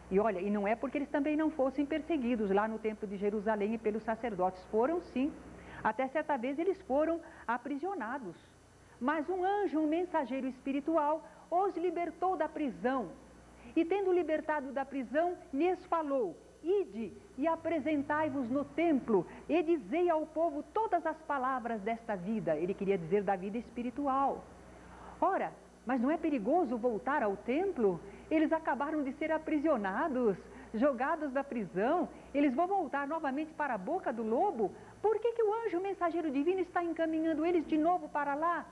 E olha, e não é porque eles também não fossem perseguidos lá no templo de Jerusalém e pelos sacerdotes. Foram sim. Até certa vez eles foram aprisionados. Mas um anjo, um mensageiro espiritual, os libertou da prisão. E tendo libertado da prisão, lhes falou: ide e apresentai-vos no templo, e dizei ao povo todas as palavras desta vida. Ele queria dizer da vida espiritual. Ora, mas não é perigoso voltar ao templo? eles acabaram de ser aprisionados, jogados da prisão, eles vão voltar novamente para a boca do lobo. Por que o anjo mensageiro divino está encaminhando eles de novo para lá?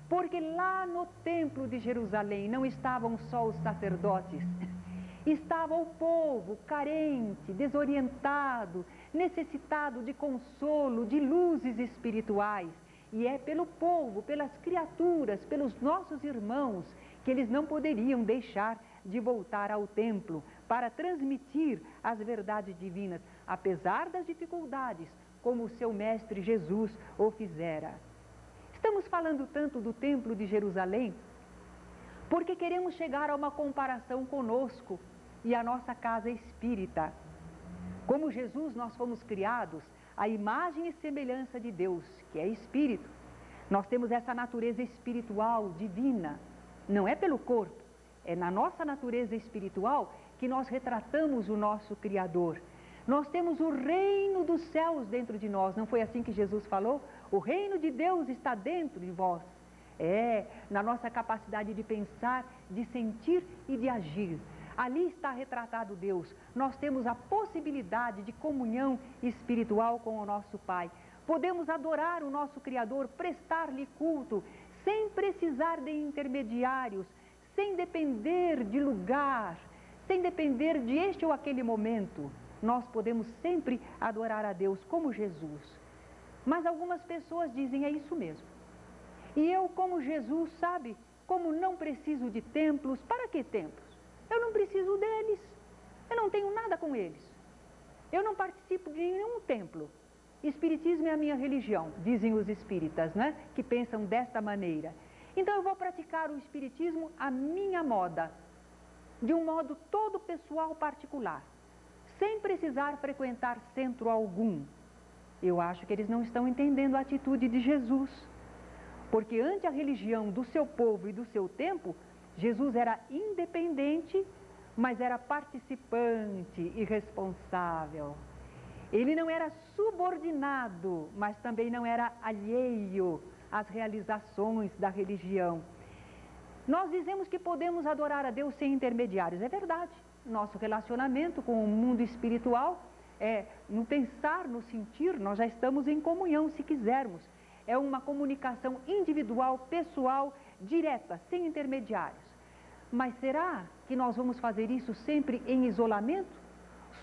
Porque lá no templo de Jerusalém não estavam só os sacerdotes, estava o povo carente, desorientado, necessitado de consolo, de luzes espirituais. E é pelo povo, pelas criaturas, pelos nossos irmãos, que eles não poderiam deixar de voltar ao templo para transmitir as verdades divinas, apesar das dificuldades, como o seu mestre Jesus o fizera. Estamos falando tanto do templo de Jerusalém, porque queremos chegar a uma comparação conosco e a nossa casa espírita. Como Jesus, nós fomos criados à imagem e semelhança de Deus, que é espírito. Nós temos essa natureza espiritual, divina. Não é pelo corpo, é na nossa natureza espiritual que nós retratamos o nosso Criador. Nós temos o reino dos céus dentro de nós. Não foi assim que Jesus falou? O reino de Deus está dentro de vós. É, na nossa capacidade de pensar, de sentir e de agir. Ali está retratado Deus. Nós temos a possibilidade de comunhão espiritual com o nosso Pai. Podemos adorar o nosso Criador, prestar-lhe culto, sem precisar de intermediários, sem depender de lugar, sem depender de este ou aquele momento. Nós podemos sempre adorar a Deus como Jesus. Mas algumas pessoas dizem, é isso mesmo. E eu, como Jesus, sabe, como não preciso de templos, para que templos? Eu não preciso deles, eu não tenho nada com eles. Eu não participo de nenhum templo. Espiritismo é a minha religião, dizem os espíritas, né? Que pensam desta maneira. Então eu vou praticar o espiritismo à minha moda, de um modo todo pessoal particular, sem precisar frequentar centro algum. Eu acho que eles não estão entendendo a atitude de Jesus. Porque ante a religião do seu povo e do seu tempo, Jesus era independente, mas era participante e responsável. Ele não era subordinado, mas também não era alheio às realizações da religião. Nós dizemos que podemos adorar a Deus sem intermediários, é verdade. Nosso relacionamento com o mundo espiritual no pensar, no sentir, nós já estamos em comunhão, se quisermos. É uma comunicação individual, pessoal, direta, sem intermediários. Mas será que nós vamos fazer isso sempre em isolamento?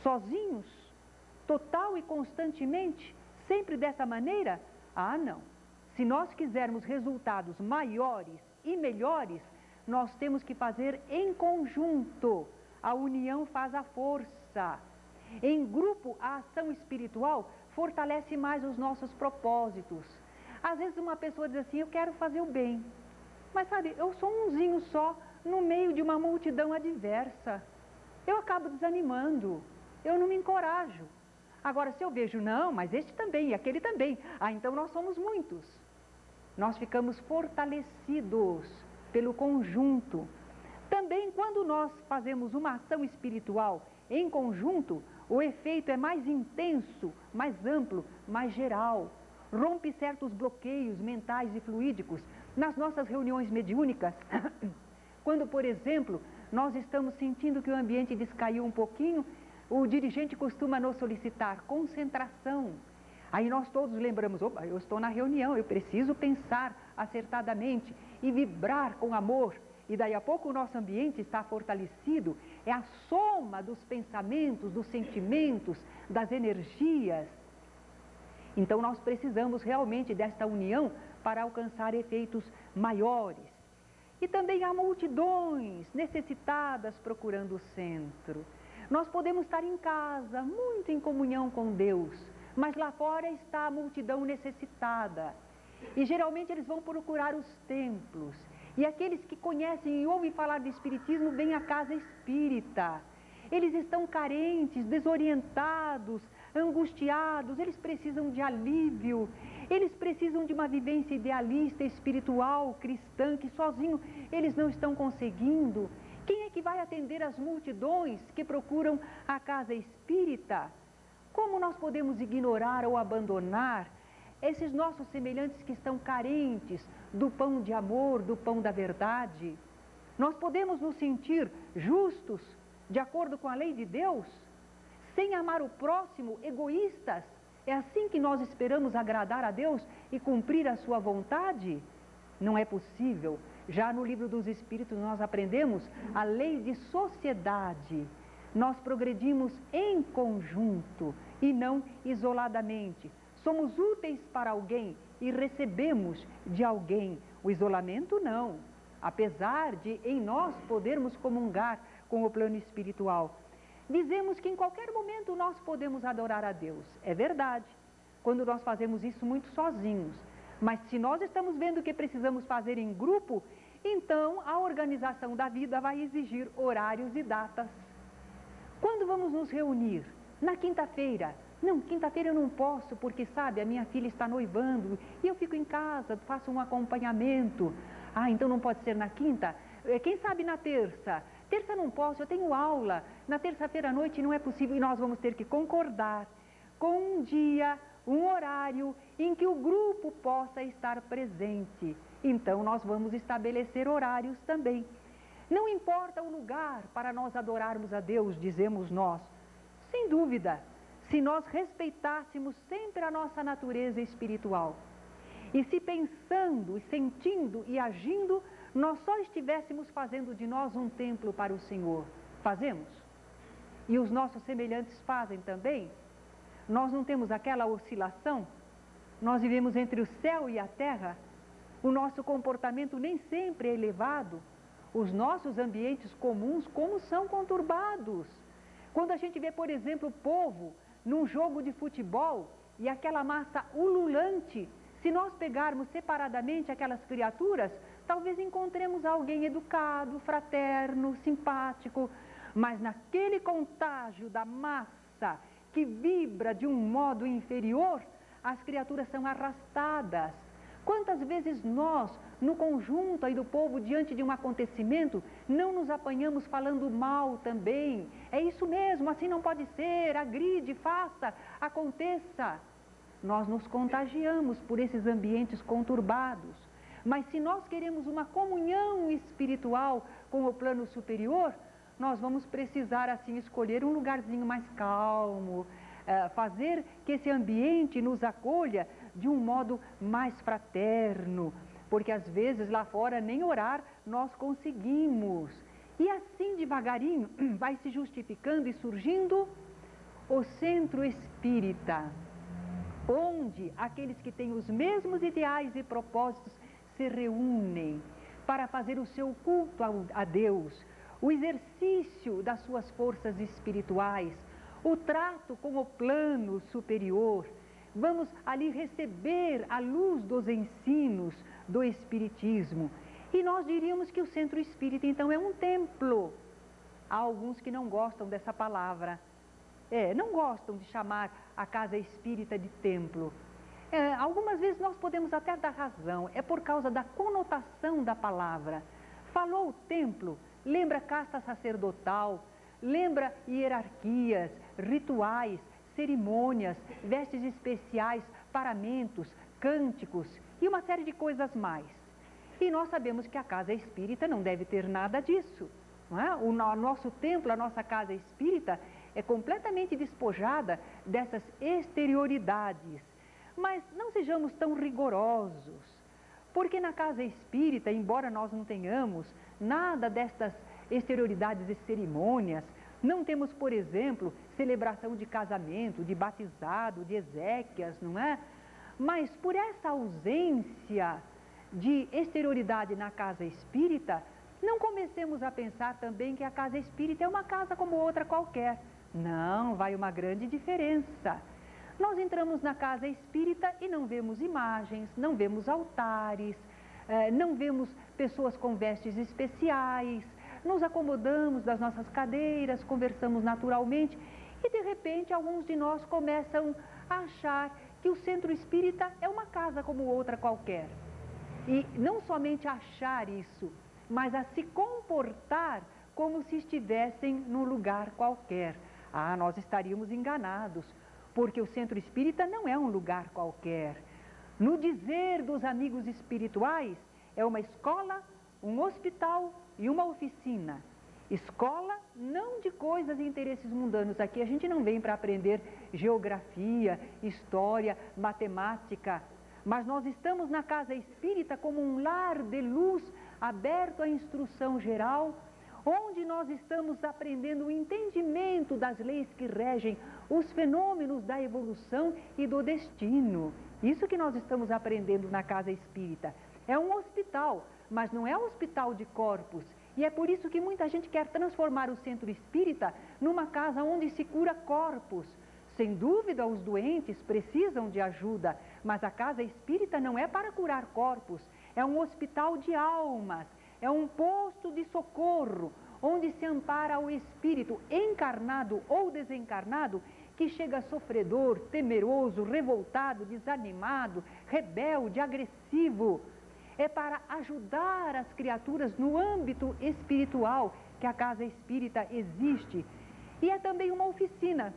Sozinhos? Total e constantemente? Sempre dessa maneira? Ah, não. Se nós quisermos resultados maiores e melhores, nós temos que fazer em conjunto. A união faz a força. Em grupo, a ação espiritual fortalece mais os nossos propósitos. Às vezes uma pessoa diz assim, eu quero fazer o bem. Mas sabe, eu sou umzinho só no meio de uma multidão adversa. Eu acabo desanimando, eu não me encorajo. Agora, se eu vejo, não, mas este também e aquele também, então nós somos muitos. Nós ficamos fortalecidos pelo conjunto. Também quando nós fazemos uma ação espiritual em conjunto, o efeito é mais intenso, mais amplo, mais geral. Rompe certos bloqueios mentais e fluídicos. Nas nossas reuniões mediúnicas, quando, por exemplo, nós estamos sentindo que o ambiente descaiu um pouquinho, o dirigente costuma nos solicitar concentração. Aí nós todos lembramos, opa, eu estou na reunião, eu preciso pensar acertadamente e vibrar com amor. E daí a pouco o nosso ambiente está fortalecido. É a soma dos pensamentos, dos sentimentos, das energias. Então nós precisamos realmente desta união para alcançar efeitos maiores. E também há multidões necessitadas procurando o centro. Nós podemos estar em casa, muito em comunhão com Deus, mas lá fora está a multidão necessitada. E geralmente eles vão procurar os templos. E aqueles que conhecem e ouvem falar de espiritismo vêm à casa espírita. Eles estão carentes, desorientados, angustiados, eles precisam de alívio, eles precisam de uma vivência idealista, espiritual, cristã, que sozinho eles não estão conseguindo. Quem é que vai atender as multidões que procuram a casa espírita? Como nós podemos ignorar ou abandonar esses nossos semelhantes que estão carentes do pão de amor, do pão da verdade? Nós podemos nos sentir justos, de acordo com a lei de Deus, sem amar o próximo, egoístas? É assim que nós esperamos agradar a Deus e cumprir a sua vontade? Não é possível. Já no livro dos Espíritos nós aprendemos a lei de sociedade. Nós progredimos em conjunto e não isoladamente. Somos úteis para alguém e recebemos de alguém. O isolamento não. Apesar de em nós podermos comungar com o plano espiritual. Dizemos que em qualquer momento nós podemos adorar a Deus. É verdade, quando nós fazemos isso muito sozinhos. Mas se nós estamos vendo que precisamos fazer em grupo, então a organização da vida vai exigir horários e datas. Quando vamos nos reunir? Na quinta-feira. Não, quinta-feira eu não posso, porque sabe, a minha filha está noivando e eu fico em casa, faço um acompanhamento. Ah, então não pode ser na quinta? Quem sabe na terça? Terça não posso, eu tenho aula. Na terça-feira à noite não é possível e nós vamos ter que concordar com um dia, um horário em que o grupo possa estar presente. Então nós vamos estabelecer horários também. Não importa o lugar para nós adorarmos a Deus, dizemos nós. Sem dúvida, se nós respeitássemos sempre a nossa natureza espiritual. E se pensando, sentindo e agindo, nós só estivéssemos fazendo de nós um templo para o Senhor. Fazemos? E os nossos semelhantes fazem também? Nós não temos aquela oscilação? Nós vivemos entre o céu e a terra? O nosso comportamento nem sempre é elevado? Os nossos ambientes comuns, como são conturbados? Quando a gente vê, por exemplo, o povo num jogo de futebol e aquela massa ululante, se nós pegarmos separadamente aquelas criaturas, talvez encontremos alguém educado, fraterno, simpático, mas naquele contágio da massa que vibra de um modo inferior, as criaturas são arrastadas. Quantas vezes nós, no conjunto aí do povo, diante de um acontecimento, não nos apanhamos falando mal também? É isso mesmo, assim não pode ser, agride, faça, aconteça. Nós nos contagiamos por esses ambientes conturbados. Mas se nós queremos uma comunhão espiritual com o plano superior, nós vamos precisar assim escolher um lugarzinho mais calmo, fazer que esse ambiente nos acolha de um modo mais fraterno, porque às vezes lá fora nem orar nós conseguimos. E assim devagarinho vai se justificando e surgindo o centro espírita, onde aqueles que têm os mesmos ideais e propósitos se reúnem para fazer o seu culto a Deus, o exercício das suas forças espirituais, o trato com o plano superior. Vamos ali receber a luz dos ensinos do Espiritismo. E nós diríamos que o centro espírita, então, é um templo. Há alguns que não gostam dessa palavra. Não gostam de chamar a casa espírita de templo. Algumas vezes nós podemos até dar razão, é por causa da conotação da palavra. Falou o templo, lembra casta sacerdotal, lembra hierarquias, rituais, cerimônias, vestes especiais, paramentos, cânticos e uma série de coisas mais. E nós sabemos que a casa espírita não deve ter nada disso. Não é? O nosso templo, a nossa casa espírita é completamente despojada dessas exterioridades. Mas não sejamos tão rigorosos, porque na casa espírita, embora nós não tenhamos nada destas exterioridades e cerimônias, não temos, por exemplo, celebração de casamento, de batizado, de exéquias, não é? Mas por essa ausência de exterioridade na casa espírita, não comecemos a pensar também que a casa espírita é uma casa como outra qualquer. Não, vai uma grande diferença. Nós entramos na casa espírita e não vemos imagens, não vemos altares, não vemos pessoas com vestes especiais, nos acomodamos das nossas cadeiras, conversamos naturalmente e de repente alguns de nós começam a achar que o centro espírita é uma casa como outra qualquer. E não somente achar isso, mas a se comportar como se estivessem num lugar qualquer. Ah, nós estaríamos enganados, porque o centro espírita não é um lugar qualquer. No dizer dos amigos espirituais, é uma escola, um hospital e uma oficina. Escola não de coisas e interesses mundanos. Aqui a gente não vem para aprender geografia, história, matemática, mas nós estamos na casa espírita como um lar de luz aberto à instrução geral, onde nós estamos aprendendo o entendimento das leis que regem os fenômenos da evolução e do destino. Isso que nós estamos aprendendo na casa espírita. É um hospital, mas não é um hospital de corpos. E é por isso que muita gente quer transformar o centro espírita numa casa onde se cura corpos. Sem dúvida, os doentes precisam de ajuda, mas a casa espírita não é para curar corpos. É um hospital de almas, é um posto de socorro, onde se ampara o espírito encarnado ou desencarnado, que chega sofredor, temeroso, revoltado, desanimado, rebelde, agressivo. É para ajudar as criaturas no âmbito espiritual que a casa espírita existe. E é também uma oficina,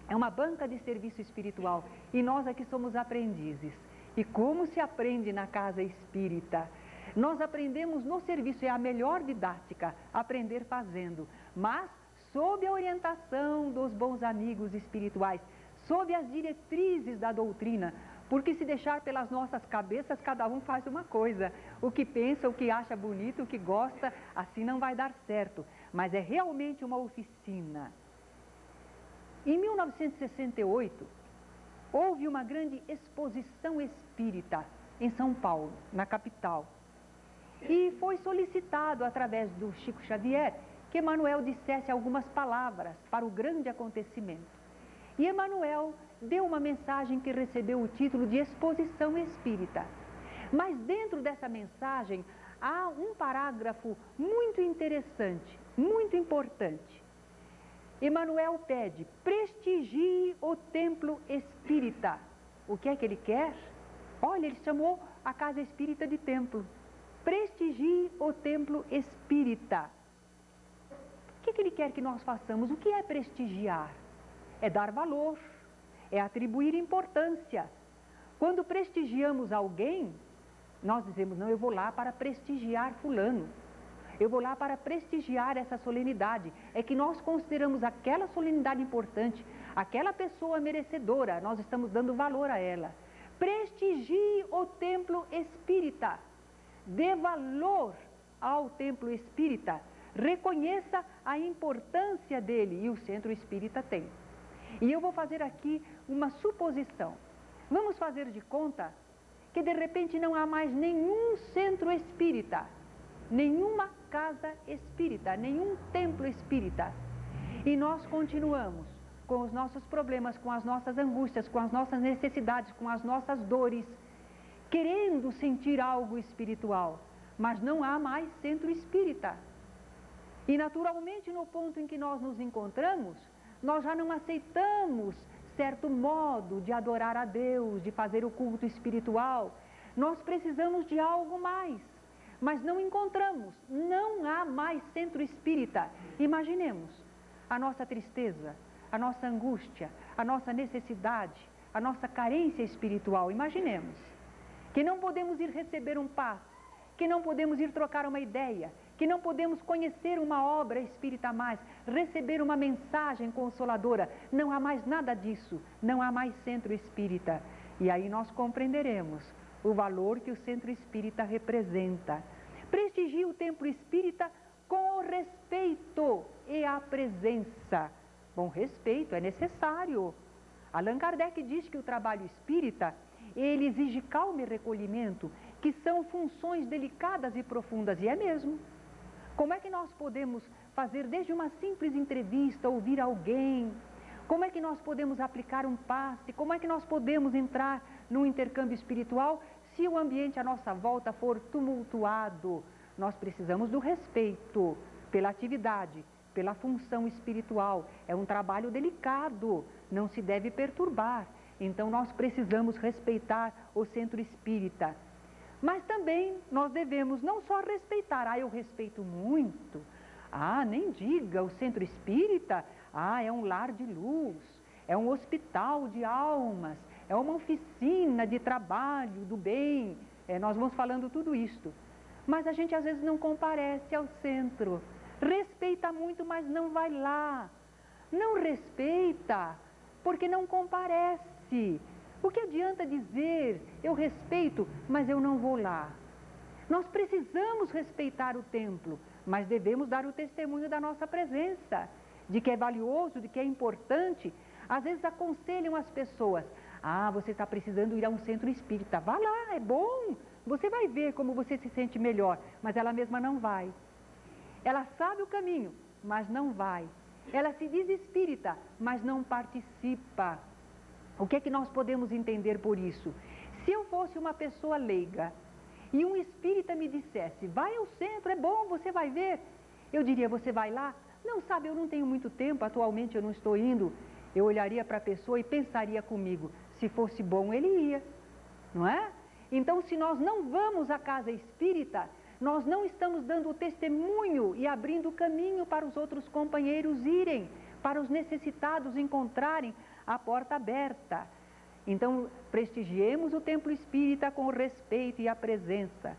é uma banca de serviço espiritual. E nós aqui somos aprendizes. E como se aprende na casa espírita? Nós aprendemos no serviço, é a melhor didática, aprender fazendo, mas sob a orientação dos bons amigos espirituais, sob as diretrizes da doutrina, porque se deixar pelas nossas cabeças, cada um faz uma coisa, o que pensa, o que acha bonito, o que gosta, assim não vai dar certo, mas é realmente uma oficina. Em 1968, houve uma grande exposição espírita em São Paulo, na capital. E foi solicitado, através do Chico Xavier, que Emmanuel dissesse algumas palavras para o grande acontecimento. E Emmanuel deu uma mensagem que recebeu o título de Exposição Espírita. Mas dentro dessa mensagem há um parágrafo muito interessante, muito importante. Emmanuel pede: prestigie o templo espírita. O que é que ele quer? Olha, ele chamou a casa espírita de templo. Prestigie o templo espírita. O que ele quer que nós façamos? O que é prestigiar? É dar valor, é atribuir importância. Quando prestigiamos alguém, nós dizemos: não, eu vou lá para prestigiar fulano. Eu vou lá para prestigiar essa solenidade. É que nós consideramos aquela solenidade importante, aquela pessoa merecedora, nós estamos dando valor a ela. Prestigie o templo espírita. Dê valor ao templo espírita. Reconheça a importância dele, e o centro espírita tem. E eu vou fazer aqui uma suposição. Vamos fazer de conta que de repente não há mais nenhum centro espírita, nenhuma casa espírita, nenhum templo espírita. E nós continuamos com os nossos problemas, com as nossas angústias, com as nossas necessidades, com as nossas dores, querendo sentir algo espiritual, mas não há mais centro espírita. E naturalmente, no ponto em que nós nos encontramos, nós já não aceitamos certo modo de adorar a Deus, de fazer o culto espiritual. Nós precisamos de algo mais, mas não encontramos, não há mais centro espírita. Imaginemos a nossa tristeza, a nossa angústia, a nossa necessidade, a nossa carência espiritual. Imaginemos que não podemos ir receber um passe, que não podemos ir trocar uma ideia, que não podemos conhecer uma obra espírita a mais, receber uma mensagem consoladora. Não há mais nada disso, não há mais centro espírita. E aí nós compreenderemos o valor que o centro espírita representa. Prestigie o templo espírita com o respeito e a presença. Bom, respeito é necessário. Allan Kardec diz que o trabalho espírita, ele exige calma e recolhimento, que são funções delicadas e profundas, e é mesmo. Como é que nós podemos fazer desde uma simples entrevista, ouvir alguém? Como é que nós podemos aplicar um passe? Como é que nós podemos entrar num intercâmbio espiritual se o ambiente à nossa volta for tumultuado? Nós precisamos do respeito pela atividade, pela função espiritual. É um trabalho delicado, não se deve perturbar. Então nós precisamos respeitar o centro espírita. Mas também nós devemos não só respeitar, eu respeito muito, nem diga, o centro espírita, é um lar de luz, é um hospital de almas, é uma oficina de trabalho, do bem, nós vamos falando tudo isto. mas a gente às vezes não comparece ao centro. Respeita muito, mas não vai lá. Não respeita, porque não comparece. O que adianta dizer, eu respeito, mas eu não vou lá? Nós precisamos respeitar o templo, mas devemos dar o testemunho da nossa presença, de que é valioso, de que é importante. Às vezes aconselham as pessoas, você está precisando ir a um centro espírita, vá lá, é bom, você vai ver como você se sente melhor, mas ela mesma não vai. Ela sabe o caminho, mas não vai. Ela se diz espírita, mas não participa. O que é que nós podemos entender por isso? Se eu fosse uma pessoa leiga e um espírita me dissesse, vai ao centro, é bom, você vai ver, eu diria, você vai lá? Não, sabe, eu não tenho muito tempo, atualmente eu não estou indo. Eu olharia para a pessoa e pensaria comigo, se fosse bom ele ia, não é? Então, se nós não vamos à casa espírita, nós não estamos dando o testemunho e abrindo o caminho para os outros companheiros irem, para os necessitados encontrarem a porta aberta. Então, prestigiemos o templo espírita com o respeito e a presença.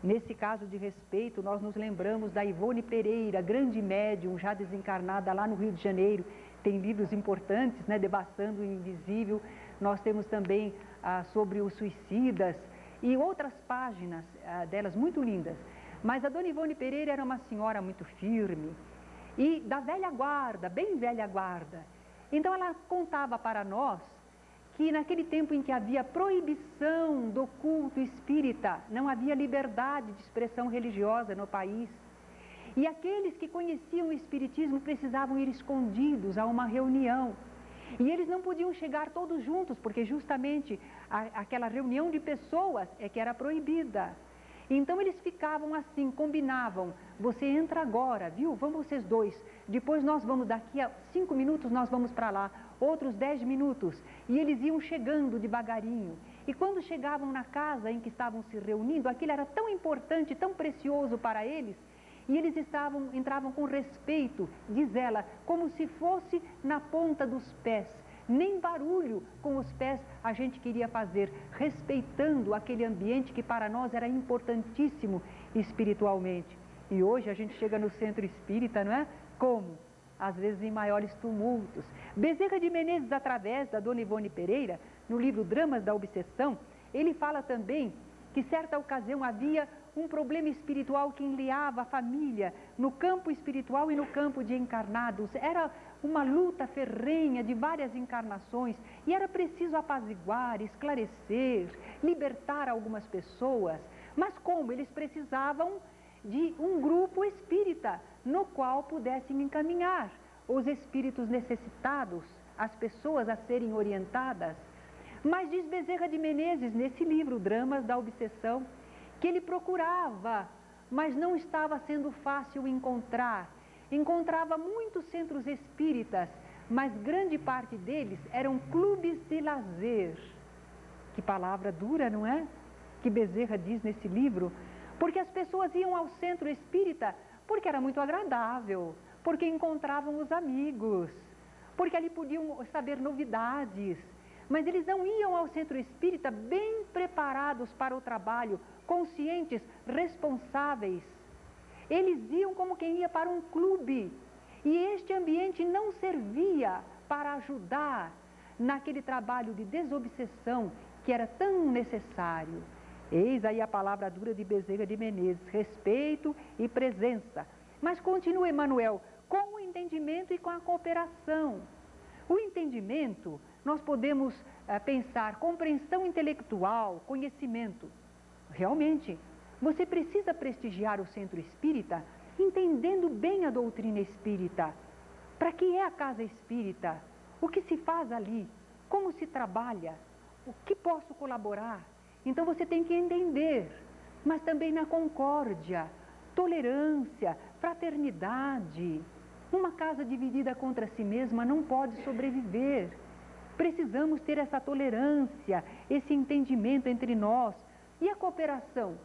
Nesse caso de respeito, nós nos lembramos da Ivone Pereira, grande médium, já desencarnada lá no Rio de Janeiro, tem livros importantes, né, Devassando o Invisível. Nós temos também sobre os suicidas e outras páginas delas muito lindas. Mas a dona Ivone Pereira era uma senhora muito firme e da velha guarda, bem velha guarda. Então ela contava para nós que naquele tempo em que havia proibição do culto espírita, não havia liberdade de expressão religiosa no país. E aqueles que conheciam o espiritismo precisavam ir escondidos a uma reunião. E eles não podiam chegar todos juntos, porque justamente aquela reunião de pessoas é que era proibida. Então eles ficavam assim, combinavam, você entra agora, viu? Vamos vocês dois, depois nós vamos, daqui a 5 minutos nós vamos para lá, outros 10 minutos. E eles iam chegando devagarinho. E quando chegavam na casa em que estavam se reunindo, aquilo era tão importante, tão precioso para eles, e eles entravam com respeito, diz ela, como se fosse na ponta dos pés. Nem barulho com os pés a gente queria fazer, respeitando aquele ambiente que para nós era importantíssimo espiritualmente. E hoje a gente chega no centro espírita, não é? Como? Às vezes em maiores tumultos. Bezerra de Menezes, através da dona Ivone Pereira, no livro Dramas da Obsessão, ele fala também que certa ocasião havia um problema espiritual que enleava a família no campo espiritual e no campo de encarnados. Era uma luta ferrenha de várias encarnações e era preciso apaziguar, esclarecer, libertar algumas pessoas. Mas como? Eles precisavam de um grupo espírita no qual pudessem encaminhar os espíritos necessitados, as pessoas a serem orientadas. Mas diz Bezerra de Menezes, nesse livro, Dramas da Obsessão, que ele procurava, mas não estava sendo fácil encontrar. Encontrava muitos centros espíritas, mas grande parte deles eram clubes de lazer. Que palavra dura, não é? Que Bezerra diz nesse livro. Porque as pessoas iam ao centro espírita porque era muito agradável, porque encontravam os amigos, porque ali podiam saber novidades. Mas eles não iam ao centro espírita bem preparados para o trabalho, conscientes, responsáveis. Eles iam como quem ia para um clube. E este ambiente não servia para ajudar naquele trabalho de desobsessão que era tão necessário. Eis aí a palavra dura de Bezerra de Menezes, respeito e presença. Mas continua Emmanuel, com o entendimento e com a cooperação. O entendimento, nós podemos pensar, compreensão intelectual, conhecimento. Realmente, você precisa prestigiar o centro espírita, entendendo bem a doutrina espírita. Para que é a casa espírita? O que se faz ali? Como se trabalha? O que posso colaborar? Então você tem que entender, mas também na concórdia, tolerância, fraternidade. Uma casa dividida contra si mesma não pode sobreviver. Precisamos ter essa tolerância, esse entendimento entre nós. E a cooperação?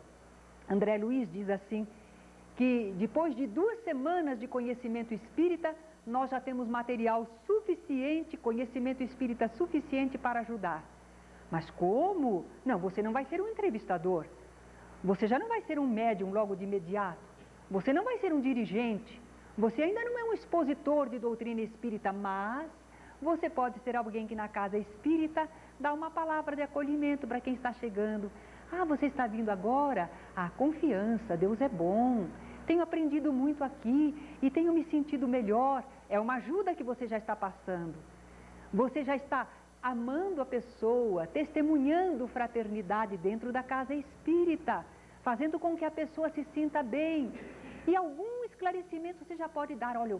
André Luiz diz assim, que depois de 2 semanas de conhecimento espírita, nós já temos material suficiente, conhecimento espírita suficiente para ajudar. Mas como? Não, você não vai ser um entrevistador. Você já não vai ser um médium logo de imediato. Você não vai ser um dirigente. Você ainda não é um expositor de doutrina espírita, mas você pode ser alguém que na casa espírita dá uma palavra de acolhimento para quem está chegando. Ah, você está vindo agora? Ah, confiança, Deus é bom. Tenho aprendido muito aqui e tenho me sentido melhor. É uma ajuda que você já está passando. Você já está amando a pessoa, testemunhando fraternidade dentro da casa espírita, fazendo com que a pessoa se sinta bem. E algum esclarecimento você já pode dar. Olha, o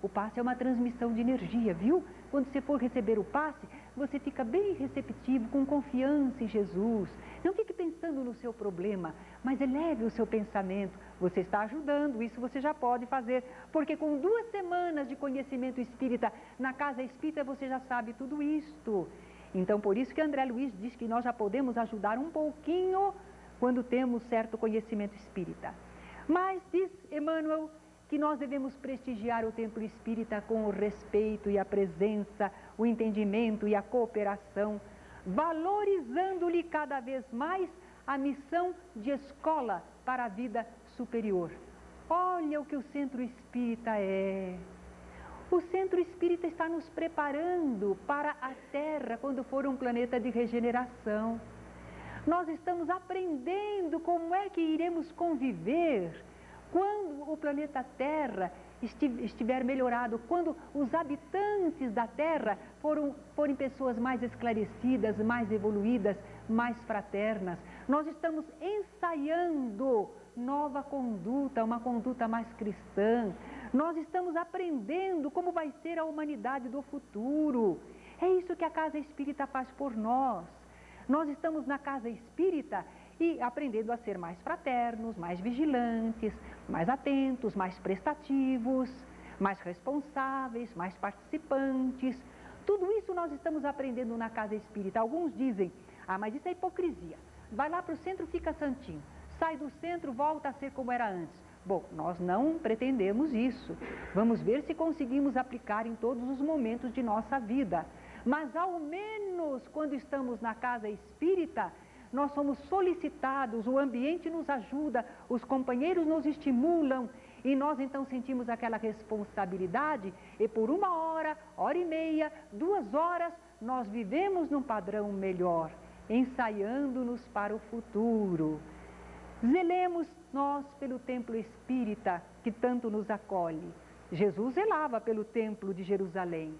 passe é uma transmissão de energia, viu? Quando você for receber o passe, você fica bem receptivo, com confiança em Jesus. Não fique pensando no seu problema, mas eleve o seu pensamento. Você está ajudando, isso você já pode fazer, porque com 2 semanas de conhecimento espírita na casa espírita, você já sabe tudo isto. Então, por isso que André Luiz diz que nós já podemos ajudar um pouquinho quando temos certo conhecimento espírita. Mas diz Emmanuel que nós devemos prestigiar o templo espírita com o respeito e a presença, o entendimento e a cooperação, valorizando-lhe cada vez mais a missão de escola para a vida superior. Olha o que o centro espírita é. O centro espírita está nos preparando para a Terra quando for um planeta de regeneração. Nós estamos aprendendo como é que iremos conviver quando o planeta Terra estiver melhorado, quando os habitantes da Terra forem pessoas mais esclarecidas, mais evoluídas, mais fraternas. Nós estamos ensaiando nova conduta, uma conduta mais cristã. Nós estamos aprendendo como vai ser a humanidade do futuro. É isso que a Casa Espírita faz por nós. Nós estamos na casa espírita e aprendendo a ser mais fraternos, mais vigilantes, mais atentos, mais prestativos, mais responsáveis, mais participantes. Tudo isso nós estamos aprendendo na casa espírita. Alguns dizem, ah, mas isso é hipocrisia. Vai lá para o centro, fica santinho. Sai do centro, volta a ser como era antes. Bom, nós não pretendemos isso. Vamos ver se conseguimos aplicar em todos os momentos de nossa vida. Mas ao menos quando estamos na casa espírita, nós somos solicitados, o ambiente nos ajuda, os companheiros nos estimulam e nós então sentimos aquela responsabilidade e por 1 hora, 1h30, 2 horas, nós vivemos num padrão melhor, ensaiando-nos para o futuro. Zelemos nós pelo templo espírita que tanto nos acolhe. Jesus zelava pelo templo de Jerusalém.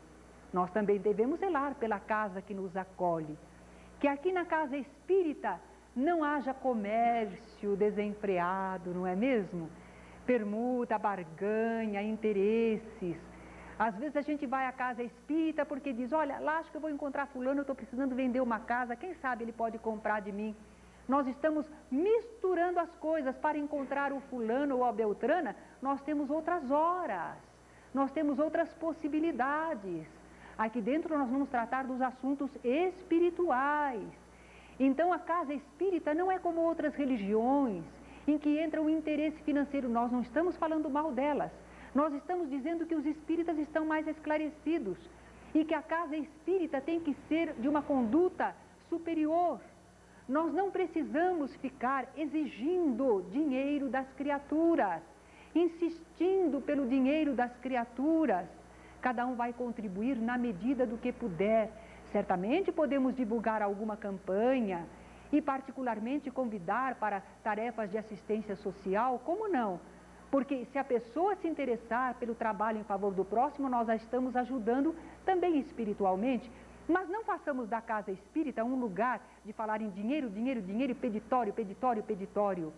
Nós também devemos zelar pela casa que nos acolhe. Que aqui na casa espírita não haja comércio desenfreado, não é mesmo? Permuta, barganha, interesses. Às vezes a gente vai à casa espírita porque diz, olha, lá acho que eu vou encontrar fulano, eu estou precisando vender uma casa, quem sabe ele pode comprar de mim. Nós estamos misturando as coisas para encontrar o fulano ou a beltrana, nós temos outras horas, nós temos outras possibilidades. Aqui dentro nós vamos tratar dos assuntos espirituais. Então a casa espírita não é como outras religiões, em que entra o interesse financeiro. Nós não estamos falando mal delas. Nós estamos dizendo que os espíritas estão mais esclarecidos e que a casa espírita tem que ser de uma conduta superior. Nós não precisamos ficar exigindo dinheiro das criaturas, insistindo pelo dinheiro das criaturas. Cada um vai contribuir na medida do que puder. Certamente podemos divulgar alguma campanha e particularmente convidar para tarefas de assistência social, como não? Porque se a pessoa se interessar pelo trabalho em favor do próximo, nós a estamos ajudando também espiritualmente. Mas não façamos da casa espírita um lugar de falar em dinheiro, dinheiro, dinheiro, peditório, peditório, peditório.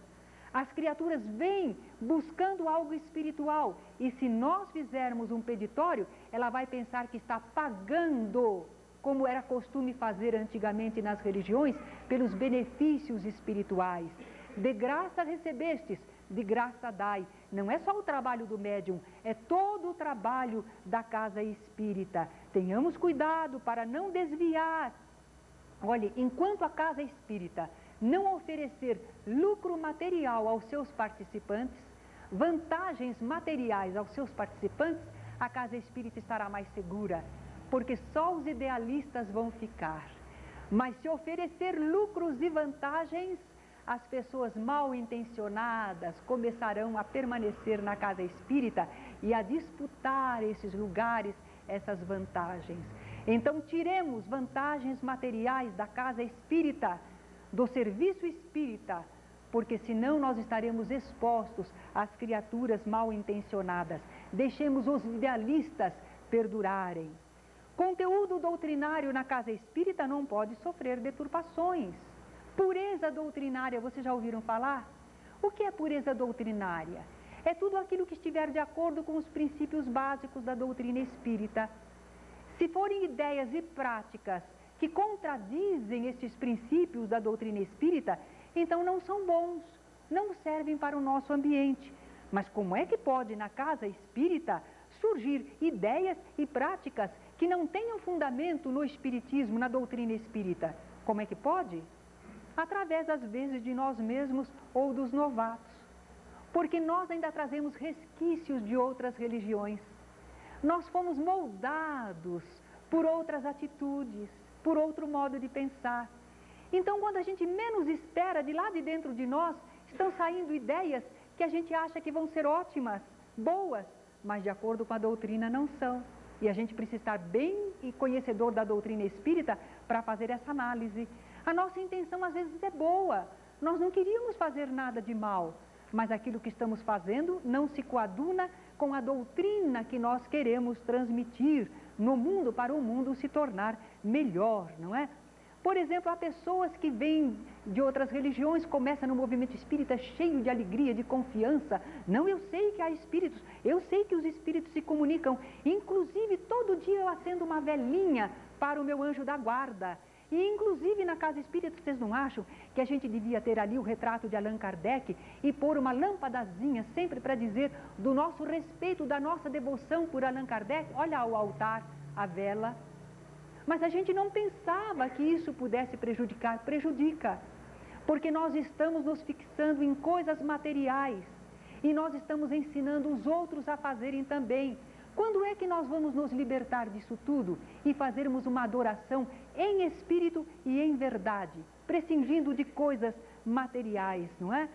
As criaturas vêm buscando algo espiritual e se nós fizermos um peditório, ela vai pensar que está pagando, como era costume fazer antigamente nas religiões, pelos benefícios espirituais. De graça recebestes, de graça dai. Não é só o trabalho do médium, é todo o trabalho da casa espírita. Tenhamos cuidado para não desviar. Olhe, enquanto a casa espírita não oferecer lucro material aos seus participantes, vantagens materiais aos seus participantes, a casa espírita estará mais segura, porque só os idealistas vão ficar. Mas se oferecer lucros e vantagens, as pessoas mal intencionadas começarão a permanecer na casa espírita e a disputar esses lugares, essas vantagens. Então, tiremos vantagens materiais da casa espírita, do serviço espírita, porque senão nós estaremos expostos às criaturas mal intencionadas. Deixemos os idealistas perdurarem. Conteúdo doutrinário na casa espírita não pode sofrer deturpações. Pureza doutrinária, vocês já ouviram falar? O que é pureza doutrinária? É tudo aquilo que estiver de acordo com os princípios básicos da doutrina espírita. Se forem ideias e práticas que contradizem estes princípios da doutrina espírita, então não são bons, não servem para o nosso ambiente. Mas como é que pode na casa espírita surgir ideias e práticas que não tenham fundamento no espiritismo, na doutrina espírita? Como é que pode? Através, às vezes, de nós mesmos ou dos novatos. Porque nós ainda trazemos resquícios de outras religiões. Nós fomos moldados por outras atitudes, por outro modo de pensar. Então, quando a gente menos espera, de lá de dentro de nós, estão saindo ideias que a gente acha que vão ser ótimas, boas, mas de acordo com a doutrina não são. E a gente precisa estar bem conhecedor da doutrina espírita para fazer essa análise. A nossa intenção às vezes é boa, nós não queríamos fazer nada de mal, mas aquilo que estamos fazendo não se coaduna com a doutrina que nós queremos transmitir no mundo, para o mundo se tornar melhor, não é? Por exemplo, há pessoas que vêm de outras religiões, começam no movimento espírita cheio de alegria, de confiança. Não, eu sei que há espíritos, eu sei que os espíritos se comunicam. Inclusive, todo dia eu acendo uma velinha para o meu anjo da guarda. E inclusive na casa espírita, vocês não acham que a gente devia ter ali o retrato de Allan Kardec e pôr uma lâmpadazinha sempre para dizer do nosso respeito, da nossa devoção por Allan Kardec? Olha o altar, a vela. Mas a gente não pensava que isso pudesse prejudicar. Prejudica, porque nós estamos nos fixando em coisas materiais e nós estamos ensinando os outros a fazerem também. Quando é que nós vamos nos libertar disso tudo e fazermos uma adoração em espírito e em verdade, prescindindo de coisas materiais, não é?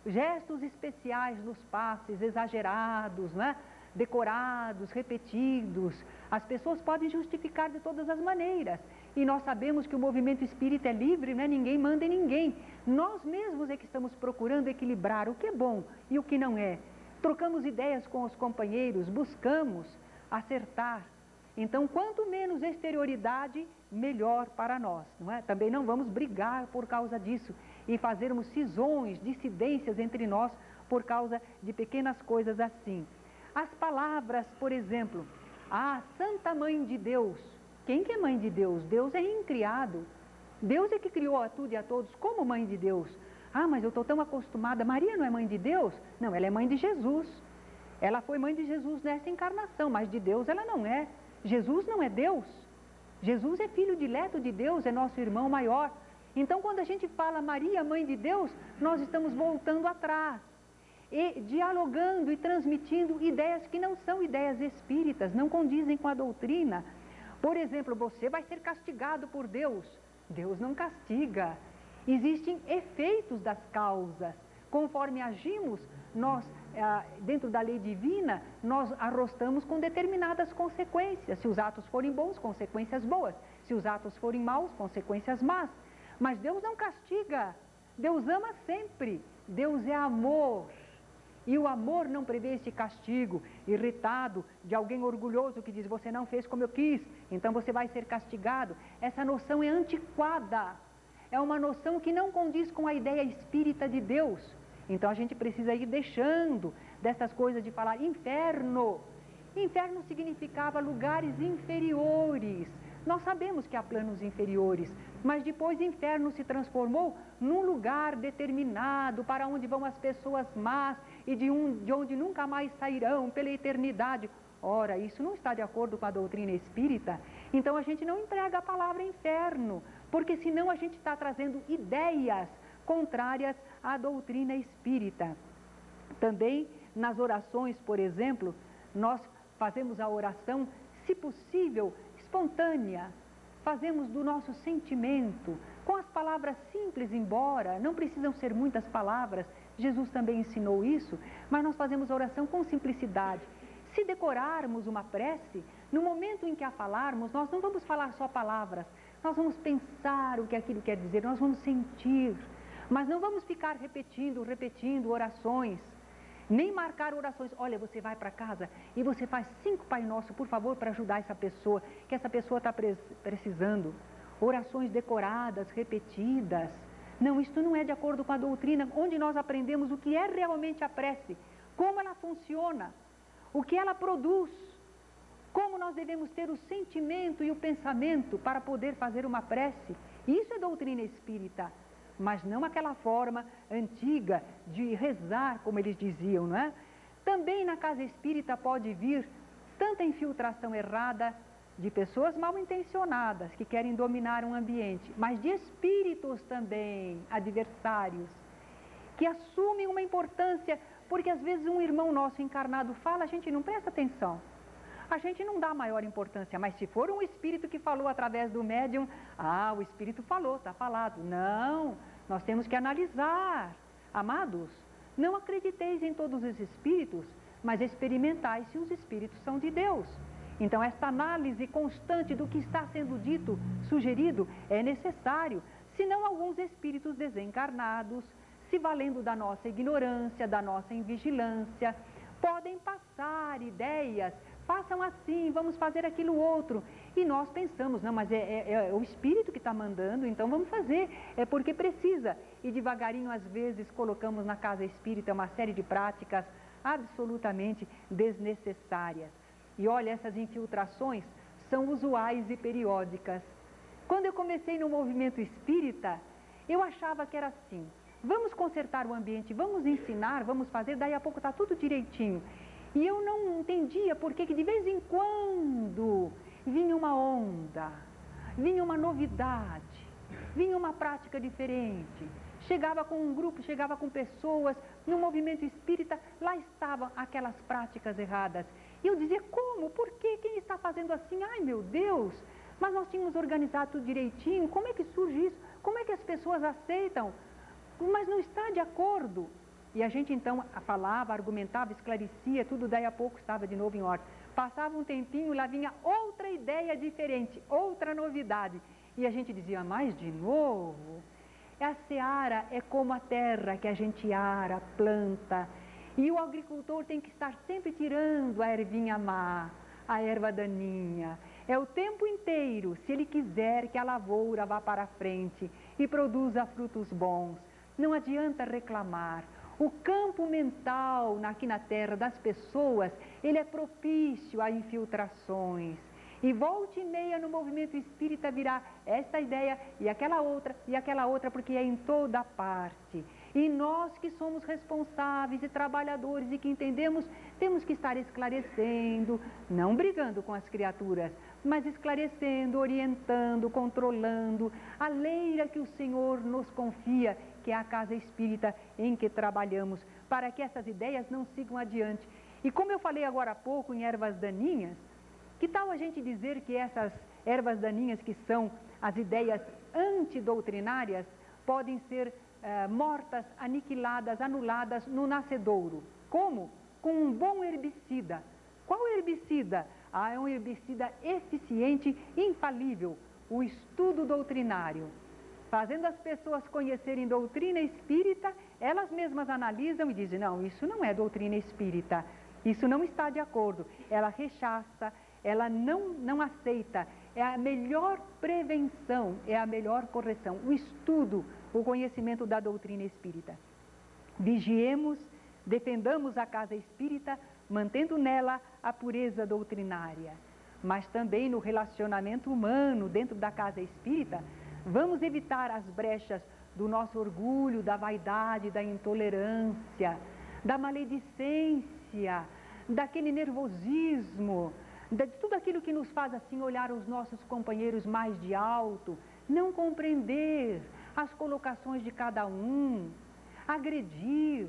Gestos especiais nos passes, exagerados, não é? Decorados, repetidos. As pessoas podem justificar de todas as maneiras. E nós sabemos que o movimento espírita é livre, não é? Ninguém manda em ninguém. Nós mesmos é que estamos procurando equilibrar o que é bom e o que não é. Trocamos ideias com os companheiros, buscamos acertar. Então, quanto menos exterioridade, melhor para nós, não é? Também não vamos brigar por causa disso e fazermos cisões, dissidências entre nós por causa de pequenas coisas assim. As palavras, por exemplo, a Santa Mãe de Deus. Quem que é Mãe de Deus? Deus é incriado. Deus é que criou a tudo e a todos como Mãe de Deus. Ah, mas eu estou tão acostumada. Maria não é mãe de Deus? Não, ela é mãe de Jesus. Ela foi mãe de Jesus nessa encarnação, mas de Deus ela não é. Jesus não é Deus. Jesus é filho dileto de Deus, é nosso irmão maior. Então, quando a gente fala Maria, mãe de Deus, nós estamos voltando atrás e dialogando e transmitindo ideias que não são ideias espíritas, não condizem com a doutrina. Por exemplo, você vai ser castigado por Deus. Deus não castiga. Existem efeitos das causas. Conforme agimos, nós, dentro da lei divina, nós arrostamos com determinadas consequências. Se os atos forem bons, consequências boas. Se os atos forem maus, consequências más. Mas Deus não castiga. Deus ama sempre. Deus é amor. E o amor não prevê este castigo irritado de alguém orgulhoso que diz, você não fez como eu quis, então você vai ser castigado. Essa noção é antiquada. É uma noção que não condiz com a ideia espírita de Deus. Então a gente precisa ir deixando dessas coisas de falar inferno. Inferno significava lugares inferiores. Nós sabemos que há planos inferiores, mas depois inferno se transformou num lugar determinado para onde vão as pessoas más e de onde nunca mais sairão pela eternidade. Ora, isso não está de acordo com a doutrina espírita. Então a gente não emprega a palavra inferno, porque senão a gente está trazendo ideias contrárias à doutrina espírita. Também nas orações, por exemplo, nós fazemos a oração, se possível, espontânea, fazemos do nosso sentimento, com as palavras simples, embora não precisam ser muitas palavras, Jesus também ensinou isso, mas nós fazemos a oração com simplicidade. Se decorarmos uma prece, no momento em que a falarmos, nós não vamos falar só palavras, nós vamos pensar o que aquilo quer dizer, nós vamos sentir, mas não vamos ficar repetindo orações, nem marcar orações. Olha, você vai para casa e você faz 5 Pai Nosso, por favor, para ajudar essa pessoa, que essa pessoa está precisando. Orações decoradas, repetidas. Não, isto não é de acordo com a doutrina, onde nós aprendemos o que é realmente a prece, como ela funciona, o que ela produz, como nós devemos ter o sentimento e o pensamento para poder fazer uma prece. Isso é doutrina espírita, mas não aquela forma antiga de rezar, como eles diziam, não é? Também na casa espírita pode vir tanta infiltração errada de pessoas mal intencionadas que querem dominar um ambiente, mas de espíritos também adversários, que assumem uma importância, porque às vezes um irmão nosso encarnado fala, a gente não presta atenção, a gente não dá maior importância, mas se for um espírito que falou através do médium, o espírito falou, está falado. Não, nós temos que analisar. Amados, não acrediteis em todos os espíritos, mas experimentai se os espíritos são de Deus. Então, esta análise constante do que está sendo dito, sugerido, é necessário, senão alguns espíritos desencarnados, se valendo da nossa ignorância, da nossa invigilância, podem passar ideias, façam assim, vamos fazer aquilo outro, e nós pensamos, não, mas é o espírito que está mandando, então vamos fazer, é porque precisa, e devagarinho às vezes colocamos na casa espírita uma série de práticas absolutamente desnecessárias. E olha, essas infiltrações são usuais e periódicas. Quando eu comecei no movimento espírita, eu achava que era assim, vamos consertar o ambiente, vamos ensinar, vamos fazer, daí a pouco está tudo direitinho. E eu não entendia porque que de vez em quando vinha uma onda, vinha uma novidade, vinha uma prática diferente. Chegava com um grupo, chegava com pessoas, no movimento espírita, lá estavam aquelas práticas erradas. E eu dizia, como? Por quê? Quem está fazendo assim? Ai, meu Deus! Mas nós tínhamos organizado tudo direitinho, como é que surge isso? Como é que as pessoas aceitam? Mas não está de acordo. E a gente então falava, argumentava, esclarecia, tudo daí a pouco estava de novo em ordem. Passava um tempinho, lá vinha outra ideia diferente, outra novidade. E a gente dizia, mas de novo? A seara é como a terra que a gente ara, planta. E o agricultor tem que estar sempre tirando a ervinha má, a erva daninha. É o tempo inteiro, se ele quiser que a lavoura vá para a frente e produza frutos bons. Não adianta reclamar. O campo mental aqui na Terra das pessoas, ele é propício a infiltrações. E volta e meia no movimento espírita virá esta ideia e aquela outra, porque é em toda parte. E nós que somos responsáveis e trabalhadores e que entendemos, temos que estar esclarecendo, não brigando com as criaturas, mas esclarecendo, orientando, controlando a leira que o Senhor nos confia, que é a casa espírita em que trabalhamos, para que essas ideias não sigam adiante. E como eu falei agora há pouco em ervas daninhas, que tal a gente dizer que essas ervas daninhas, que são as ideias antidoutrinárias, podem ser mortas, aniquiladas, anuladas no nascedouro? Como? Com um bom herbicida. Qual herbicida? É um herbicida eficiente, infalível, o estudo doutrinário. Fazendo as pessoas conhecerem doutrina espírita, elas mesmas analisam e dizem, não, isso não é doutrina espírita, isso não está de acordo. Ela rechaça, ela não aceita. É a melhor prevenção, é a melhor correção, o estudo, o conhecimento da doutrina espírita. Vigiemos, defendamos a casa espírita, mantendo nela a pureza doutrinária. Mas também no relacionamento humano, dentro da casa espírita, vamos evitar as brechas do nosso orgulho, da vaidade, da intolerância, da maledicência, daquele nervosismo, de tudo aquilo que nos faz assim olhar os nossos companheiros mais de alto, não compreender as colocações de cada um, agredir,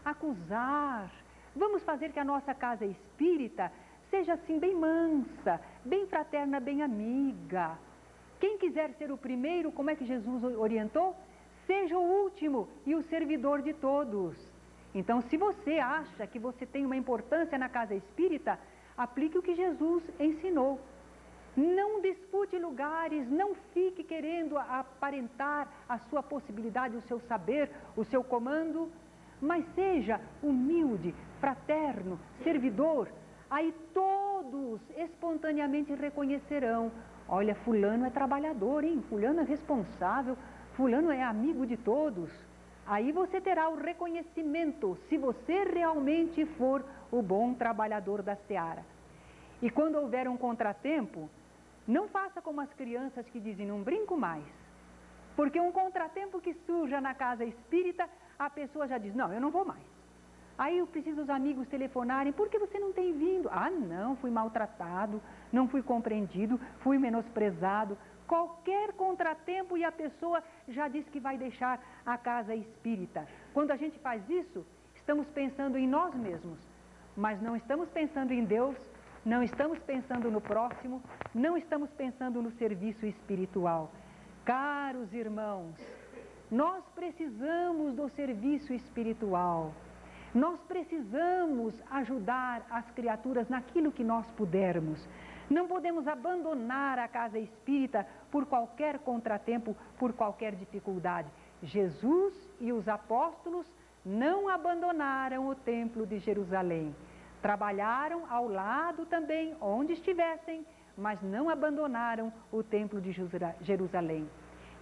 acusar. Vamos fazer que a nossa casa espírita seja assim bem mansa, bem fraterna, bem amiga. Quem quiser ser o primeiro, como é que Jesus orientou? Seja o último e o servidor de todos. Então, se você acha que você tem uma importância na casa espírita, aplique o que Jesus ensinou. Não dispute lugares, não fique querendo aparentar a sua possibilidade, o seu saber, o seu comando, mas seja humilde, fraterno, servidor. Aí todos espontaneamente reconhecerão: olha, fulano é trabalhador, hein? Fulano é responsável, fulano é amigo de todos. Aí você terá o reconhecimento, se você realmente for o bom trabalhador da seara. E quando houver um contratempo, não faça como as crianças que dizem: não brinco mais. Porque um contratempo que surja na casa espírita, a pessoa já diz: não, eu não vou mais. Aí eu preciso os amigos telefonarem: por que você não tem vindo? Ah, não, fui maltratado, não fui compreendido, fui menosprezado. Qualquer contratempo e a pessoa já diz que vai deixar a casa espírita. Quando a gente faz isso, estamos pensando em nós mesmos, mas não estamos pensando em Deus, não estamos pensando no próximo, não estamos pensando no serviço espiritual. Caros irmãos, nós precisamos do serviço espiritual. Nós precisamos ajudar as criaturas naquilo que nós pudermos. Não podemos abandonar a casa espírita por qualquer contratempo, por qualquer dificuldade. Jesus e os apóstolos não abandonaram o templo de Jerusalém. Trabalharam ao lado também, onde estivessem, mas não abandonaram o templo de Jerusalém.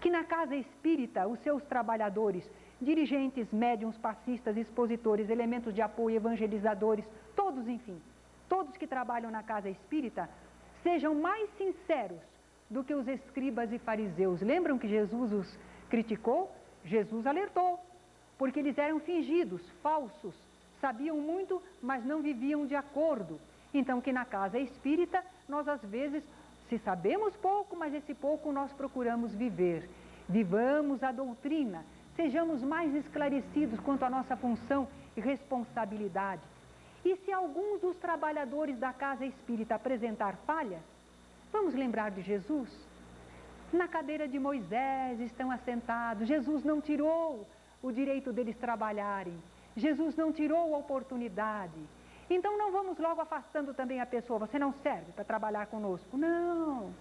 Que na casa espírita, os seus trabalhadores, dirigentes, médiuns, passistas, expositores, elementos de apoio, evangelizadores, todos, enfim, todos que trabalham na casa espírita, sejam mais sinceros do que os escribas e fariseus. Lembram que Jesus os criticou? Jesus alertou, porque eles eram fingidos, falsos, sabiam muito, mas não viviam de acordo. Então, que na casa espírita, nós às vezes, se sabemos pouco, mas esse pouco nós procuramos viver. Vivamos a doutrina, sejamos mais esclarecidos quanto à nossa função e responsabilidade. E se alguns dos trabalhadores da casa espírita apresentar falhas, vamos lembrar de Jesus? Na cadeira de Moisés estão assentados. Jesus não tirou o direito deles trabalharem. Jesus não tirou a oportunidade. Então não vamos logo afastando também a pessoa: você não serve para trabalhar conosco. Não.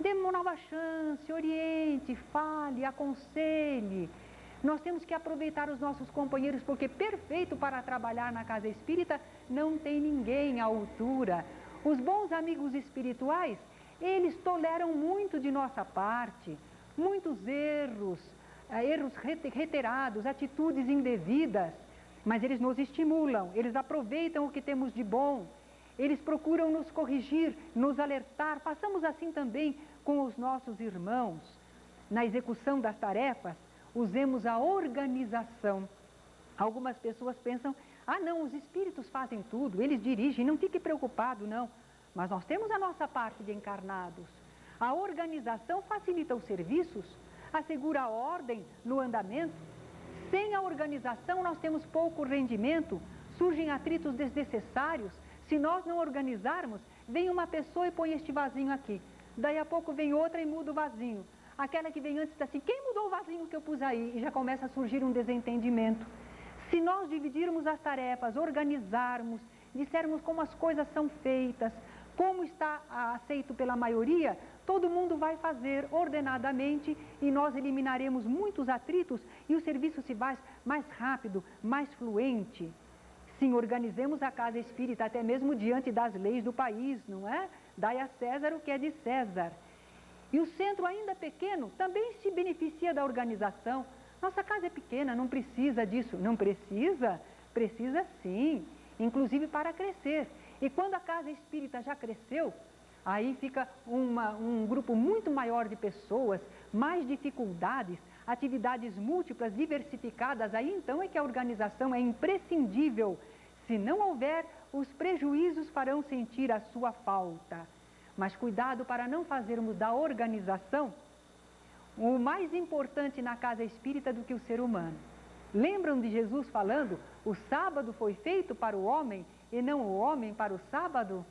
Dê uma nova chance, oriente, fale, aconselhe. Nós temos que aproveitar os nossos companheiros, porque perfeito para trabalhar na casa espírita não tem ninguém à altura. Os bons amigos espirituais, eles toleram muito de nossa parte, muitos erros reiterados, atitudes indevidas, mas eles nos estimulam, eles aproveitam o que temos de bom, eles procuram nos corrigir, nos alertar. Façamos assim também com os nossos irmãos. Na execução das tarefas, usemos a organização. Algumas pessoas pensam: ah não, os espíritos fazem tudo, eles dirigem, não fique preocupado, não. Mas nós temos a nossa parte de encarnados. A organização facilita os serviços, assegura a ordem no andamento. Sem a organização nós temos pouco rendimento, surgem atritos desnecessários. Se nós não organizarmos, vem uma pessoa e põe este vasinho aqui. Daí a pouco vem outra e muda o vasinho. Aquela que vem antes diz assim: quem mudou o vasinho que eu pus aí? E já começa a surgir um desentendimento. Se nós dividirmos as tarefas, organizarmos, dissermos como as coisas são feitas, como está aceito pela maioria, todo mundo vai fazer ordenadamente e nós eliminaremos muitos atritos e o serviço se faz mais rápido, mais fluente. Sim, organizemos a casa espírita até mesmo diante das leis do país, não é? Dai a César o que é de César. E o centro, ainda pequeno, também se beneficia da organização. Nossa casa é pequena, não precisa disso. Não precisa? Precisa sim, inclusive para crescer. E quando a casa espírita já cresceu, aí fica um grupo muito maior de pessoas, mais dificuldades, atividades múltiplas, diversificadas. Aí então é que a organização é imprescindível. Se não houver, os prejuízos farão sentir a sua falta. Mas cuidado para não fazermos da organização o mais importante na casa espírita do que o ser humano. Lembram de Jesus falando: o sábado foi feito para o homem e não o homem para o sábado?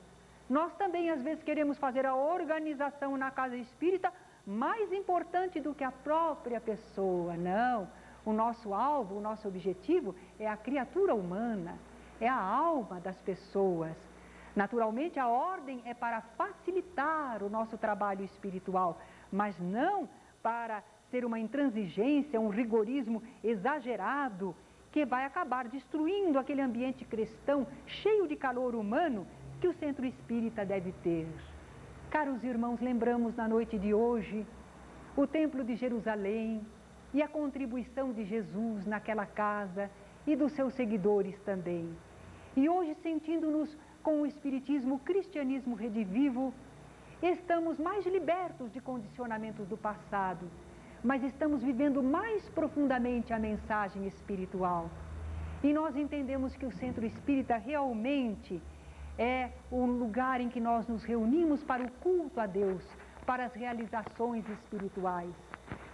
Nós também às vezes queremos fazer a organização na casa espírita mais importante do que a própria pessoa. Não, o nosso alvo, o nosso objetivo é a criatura humana, é a alma das pessoas. Naturalmente a ordem é para facilitar o nosso trabalho espiritual, mas não para ser uma intransigência, um rigorismo exagerado que vai acabar destruindo aquele ambiente cristão cheio de calor humano que o centro espírita deve ter. Caros irmãos, lembramos na noite de hoje o Templo de Jerusalém e a contribuição de Jesus naquela casa e dos seus seguidores também. E hoje, sentindo-nos com o Espiritismo, o cristianismo redivivo, estamos mais libertos de condicionamentos do passado, mas estamos vivendo mais profundamente a mensagem espiritual. E nós entendemos que o centro espírita realmente é um lugar em que nós nos reunimos para o culto a Deus, para as realizações espirituais.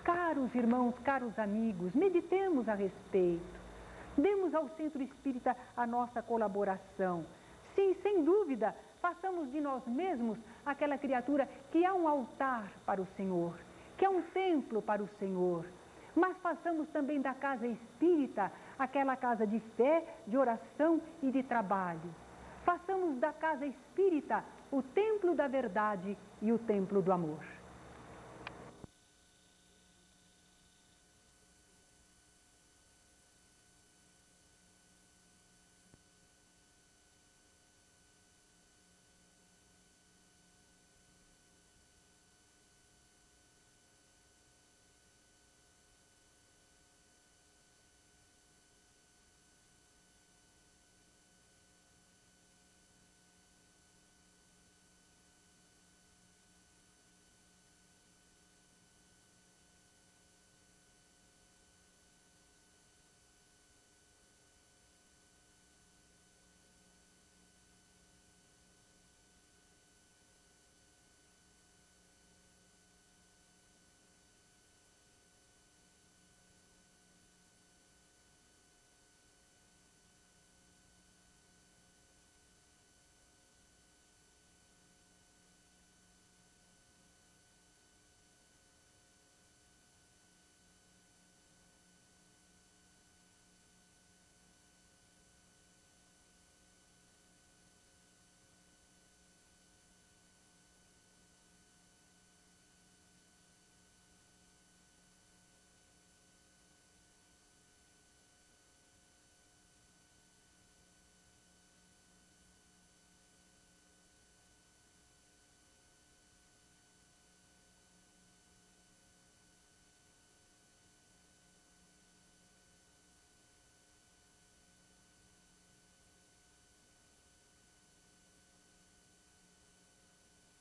Caros irmãos, caros amigos, meditemos a respeito. Demos ao centro espírita a nossa colaboração. Sim, sem dúvida, façamos de nós mesmos aquela criatura que é um altar para o Senhor, que é um templo para o Senhor. Mas façamos também da casa espírita aquela casa de fé, de oração e de trabalho. Façamos da casa espírita o templo da verdade e o templo do amor.